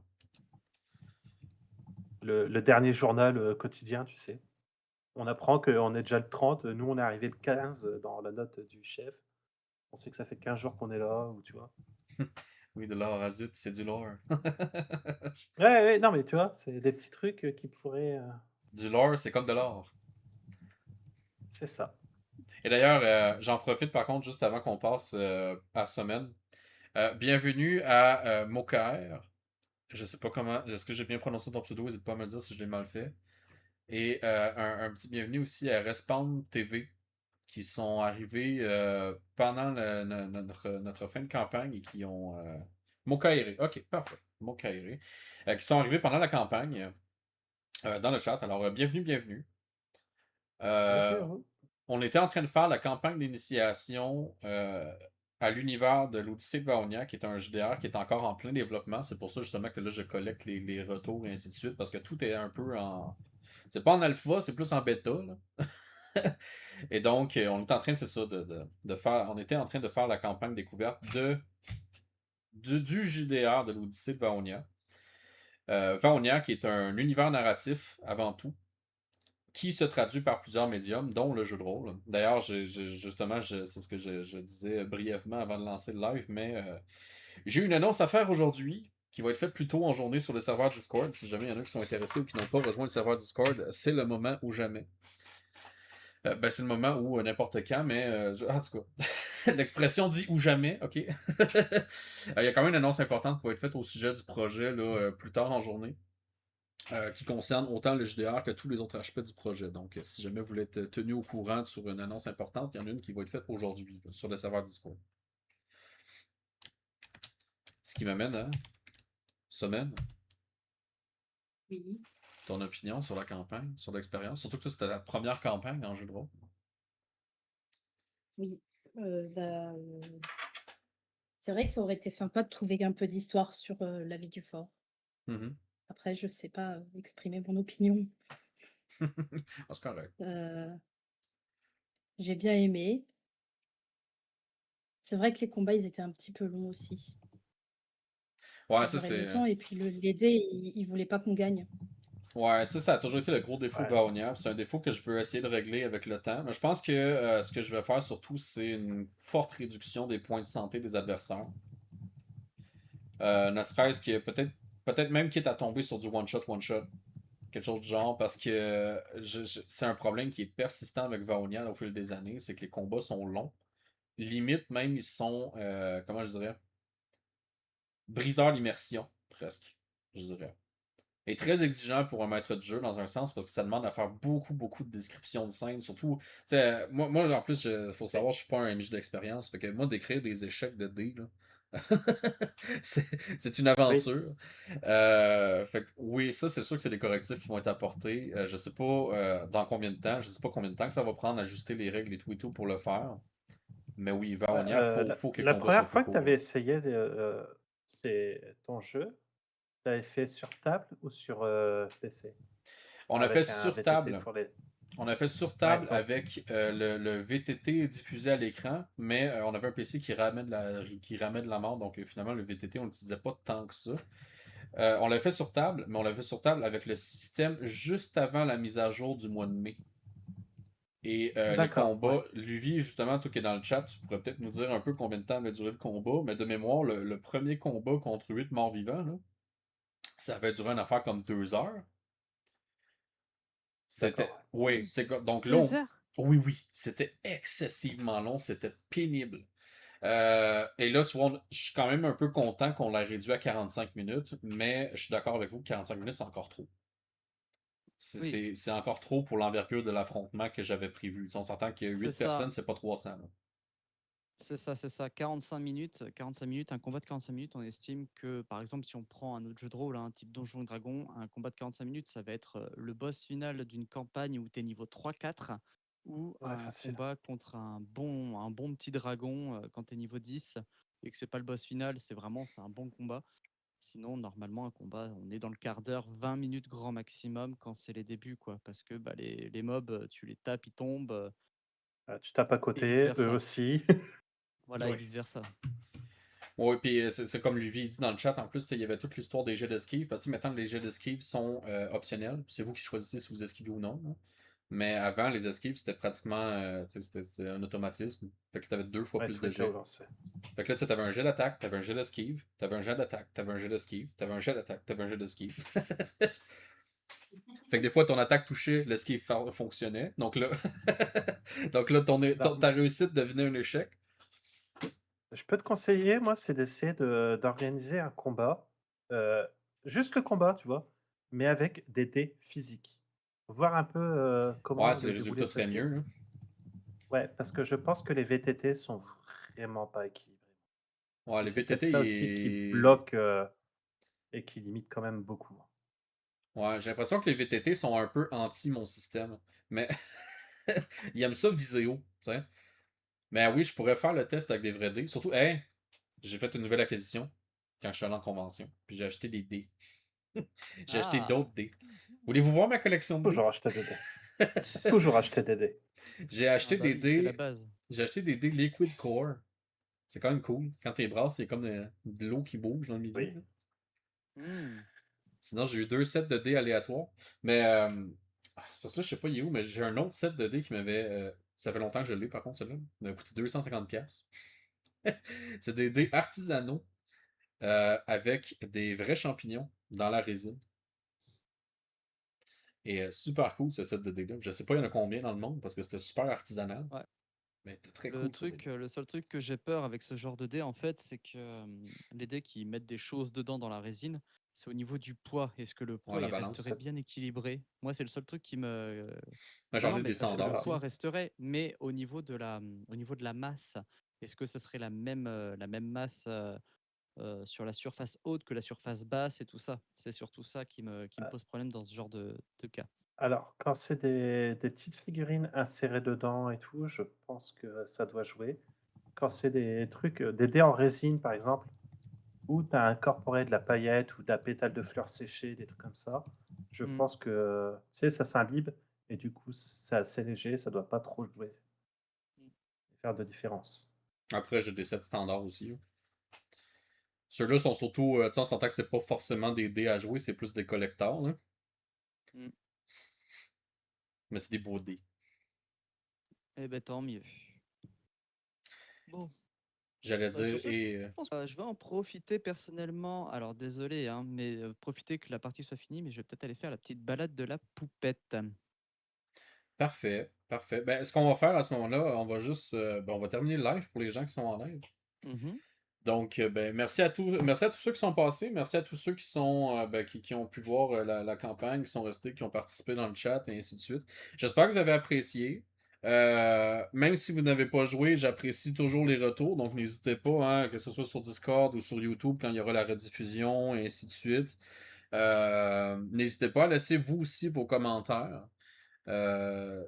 Le dernier journal quotidien, tu sais. On apprend qu'on est déjà le 30, nous on est arrivé le 15 dans la note du chef. On sait que ça fait 15 jours qu'on est là, ou tu vois. Oui, de l'or à zut, c'est du lore. Ouais, ouais, non mais tu vois, c'est des petits trucs qui pourraient. Du lore, c'est comme de l'or. C'est ça. Et d'ailleurs, j'en profite par contre juste avant qu'on passe à semaine. Bienvenue à Mokaer. Je sais pas comment. Est-ce que j'ai bien prononcé ton pseudo? N'hésite pas à me dire si je l'ai mal fait. Et un petit bienvenue aussi à Respawn TV, qui sont arrivés pendant notre fin de campagne et qui ont. Mokaere. Ok, parfait. Mokaere. Qui sont arrivés pendant la campagne dans le chat. Alors, bienvenue, bienvenue. Euh, Bonjour. on était en train de faire la campagne d'initiation à l'univers de l'Odyssée de Vaonia, qui est un JDR qui est encore en plein développement. C'est pour ça justement que là, je collecte les retours et ainsi de suite, parce que tout est un peu en. C'est pas en alpha, c'est plus en bêta, là. Et donc, on est en train, c'est ça, de faire. On était en train de faire la campagne découverte du JDR de l'Odyssée de Vaonia. Vaonia, qui est un univers narratif avant tout, qui se traduit par plusieurs médiums, dont le jeu de rôle. D'ailleurs, justement, c'est ce que je disais brièvement avant de lancer le live, mais j'ai une annonce à faire aujourd'hui qui va être faite plus tôt en journée sur le serveur Discord. Si jamais il y en a qui sont intéressés ou qui n'ont pas rejoint le serveur Discord, c'est le moment ou jamais. Ben, c'est le moment où n'importe quand, mais en tout cas, l'expression dit ou jamais, ok. Il y a quand même une annonce importante qui va être faite au sujet du projet là, plus tard en journée. Qui concerne autant le JDR que tous les autres aspects du projet. Donc, si jamais vous voulez être tenu au courant sur une annonce importante, il y en a une qui va être faite aujourd'hui là, sur le serveur Discord. Ce qui m'amène à semaine, Oui. ton opinion sur la campagne, sur l'expérience. Surtout que toi, c'était ta première campagne en jeu de rôle. Oui. Bah, c'est vrai que ça aurait été sympa de trouver un peu d'histoire sur la vie du fort. Mhm. Après, je sais pas exprimer mon opinion. Ah, c'est correct. J'ai bien aimé. C'est vrai que les combats, ils étaient un petit peu longs aussi. Ça Ouais, ça durait c'est. longtemps et puis les dés, ils voulaient pas qu'on gagne. Ouais, ça a toujours été le gros défaut de Ouais. Baonia. C'est un défaut que je veux essayer de régler avec le temps. Mais je pense que ce que je vais faire surtout, c'est une forte réduction des points de santé des adversaires. Ne serait-ce que peut-être même quitte à tomber sur du one-shot. Quelque chose du genre, parce que c'est un problème qui est persistant avec Vaonia au fil des années, c'est que les combats sont longs. Limite, même, ils sont, comment je dirais, briseurs d'immersion, presque, je dirais. Et très exigeant pour un maître de jeu, dans un sens, parce que ça demande à faire beaucoup de descriptions de scènes. Surtout, tu sais, moi, en plus, il faut savoir, je suis pas un MJ d'expérience. Fait que moi, d'écrire des échecs de dés, là, c'est une Oui. aventure. Fait que, oui, ça, c'est sûr que c'est des correctifs qui vont être apportés. Je sais pas dans combien de temps. Je sais pas combien de temps que ça va prendre à ajuster les règles et tout pour le faire. Mais oui, Ouais, Vaonia, faut que les la combats soient première plus fois que tu courts, avais là. essayé ton jeu, tu avais fait sur table ou sur PC? On a fait Avec un sur VTT table. pour les. On a fait sur Ouais, table donc. avec le VTT diffusé à l'écran, mais on avait un PC qui ramait de la mort, donc finalement le VTT on l'utilisait pas tant que ça. On l'a fait sur table, mais on l'a fait sur table avec le système juste avant la mise à jour du mois de mai. Et les D'accord, ouais. combats, Luvi, justement, toi qui es dans le chat, tu pourrais peut-être nous dire un peu combien de temps va durer le combat, mais de mémoire, le premier combat contre 8 morts vivants, là, ça avait duré une affaire comme 2 heures. C'était. D'accord. Oui, Deux, donc là, 2 heures. oui, oui, c'était excessivement long, c'était pénible. Et là, tu vois, je suis quand même un peu content qu'on l'a réduit à 45 minutes, mais je suis d'accord avec vous que 45 minutes, c'est encore trop. Oui, C'est encore trop pour l'envergure de l'affrontement que j'avais prévu. On s'entend qu'il y a c'est 8 ça. personnes, c'est pas 300. Là. C'est ça. 45 minutes, un combat de 45 minutes, on estime que, par exemple, si on prend un autre jeu de rôle, un type Donjon et Dragon, un combat de 45 minutes, ça va être le boss final d'une campagne où tu es niveau 3-4, ou Ouais, un facile. combat contre un bon petit dragon quand tu es niveau 10, et que c'est pas le boss final, c'est un bon combat. Sinon, normalement, un combat, on est dans le quart d'heure, 20 minutes grand maximum quand c'est les débuts, quoi. Parce que bah, les mobs, tu les tapes, ils tombent, Tu tapes à et côté, eux vice-versa. aussi. Voilà, et Oui. vice-versa. Oui, puis c'est comme Luvi dit dans le chat, en plus, il y avait toute l'histoire des jets d'esquive, parce que maintenant, les jets d'esquive sont optionnels. C'est vous qui choisissez si vous esquivez ou non. Là. Mais avant, les esquives, c'était pratiquement c'était un automatisme. Fait que tu avais 2 fois Ouais, plus tout de était au jets. lancer. Fait que là, tu avais un jet d'attaque, t'avais un jet d'esquive, t'avais un jet d'attaque, t'avais un jet d'esquive, t'avais un jet d'attaque, t'avais un jet d'esquive. Fait que des fois, ton attaque touchait, l'esquive fonctionnait. Donc là, donc là Alors, ta réussite devenait un échec. je peux te conseiller, moi, c'est d'essayer d'organiser un combat. euh, Juste le combat, tu vois, mais avec des dés physiques. Voir un peu Ouais, comment si le les déroulé résultats se seraient fait. mieux. Là. Ouais, parce que je pense que les VTT sont vraiment pas équilibrés. Ouais, Et les c'est peut-être VTT, ça aussi qui bloque et qui limite quand même beaucoup. ouais, j'ai l'impression que les VTT sont un peu anti mon système. Mais ils aiment ça Viséo, tu sais. Mais oui, je pourrais faire le test avec des vrais dés. Surtout, hey, j'ai fait une nouvelle acquisition quand je suis allé en convention. Puis j'ai acheté des dés. J'ai acheté Ah! d'autres dés. Voulez-vous voir ma collection de dés? Toujours acheter des dés. Toujours acheter des dés. J'ai Ah acheté bah des oui, c'est la dés. base. J'ai acheté des dés Liquid Core. C'est quand même cool. Quand t'es brasses, c'est comme de l'eau qui bouge dans le milieu. Oui. Là. Hmm. Sinon, j'ai eu 2 sets de dés aléatoires. Mais c'est parce que là, je sais pas il est où, mais j'ai un autre set de dés qui m'avait. Ça fait longtemps que je l'ai, par contre, celui-là. Il m'a coûté 250$. C'est des dés artisanaux avec des vrais champignons dans la résine. Et super cool ce set de dés-là. Je sais pas il y en a combien dans le monde parce que c'était super artisanal. Ouais. Mais c'était très cool ce dé. Le seul truc que j'ai peur avec ce genre de dés, en fait, c'est que les dés qui mettent des choses dedans dans la résine, c'est au niveau du poids. Est-ce que le Ouais, poids la il balance. resterait bien équilibré? Moi, c'est le seul truc qui me. Mais Non, j'en non, ai mais des est-ce que standards le aussi. poids resterait, mais au niveau de la masse, est-ce que ce serait la même masse sur la surface haute que la surface basse et tout ça? C'est surtout ça qui me Euh, pose problème dans ce genre de cas. Alors, quand c'est des petites figurines insérées dedans et tout, je pense que ça doit jouer. Quand c'est des trucs, des dés en résine par exemple, où tu as incorporé de la paillette ou de la pétale de fleurs séchées, des trucs comme ça, je Hmm. pense que tu sais, ça s'imbibe et du coup, c'est assez léger, ça doit pas trop jouer et faire de différence. Après, j'ai des sets standards aussi. Là. Ceux-là sont surtout. Tu sais, on s'entend que c'est pas forcément des dés à jouer, c'est plus des collecteurs. Là. Hmm. Mais c'est des beaux dés. Eh ben tant mieux. Bon. J'allais Bah, sur dire. ce, je Et. pense que je vais en profiter personnellement. Alors désolé, hein, mais profiter que la partie soit finie, mais je vais peut-être aller faire la petite balade de la poupette. Parfait, parfait. Ben, ce qu'on va faire à ce moment-là, on va juste. Ben, on va terminer le live pour les gens qui sont en live. Mhm. Donc, ben, merci à tous ceux qui sont passés, merci à tous ceux qui sont ben, qui ont pu voir la campagne, qui sont restés, qui ont participé dans le chat et ainsi de suite. J'espère que vous avez apprécié. Même si vous n'avez pas joué, j'apprécie toujours les retours, donc n'hésitez pas, hein, que ce soit sur Discord ou sur YouTube quand il y aura la rediffusion et ainsi de suite. N'hésitez pas à laisser vous aussi vos commentaires.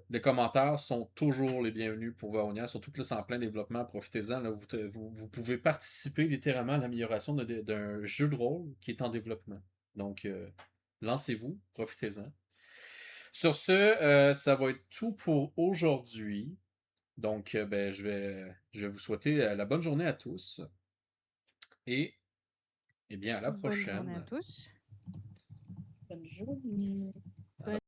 Les commentaires sont toujours les bienvenus pour Vaonia, surtout que là, c'est en plein développement, profitez-en. Là, vous pouvez participer littéralement à l'amélioration d'un jeu de rôle qui est en développement. Donc, lancez-vous, profitez-en. Sur ce, ça va être tout pour aujourd'hui. Donc, ben, je vais vous souhaiter la bonne journée à tous et, eh bien, à la Bonne journée à prochaine. tous. Bonne journée.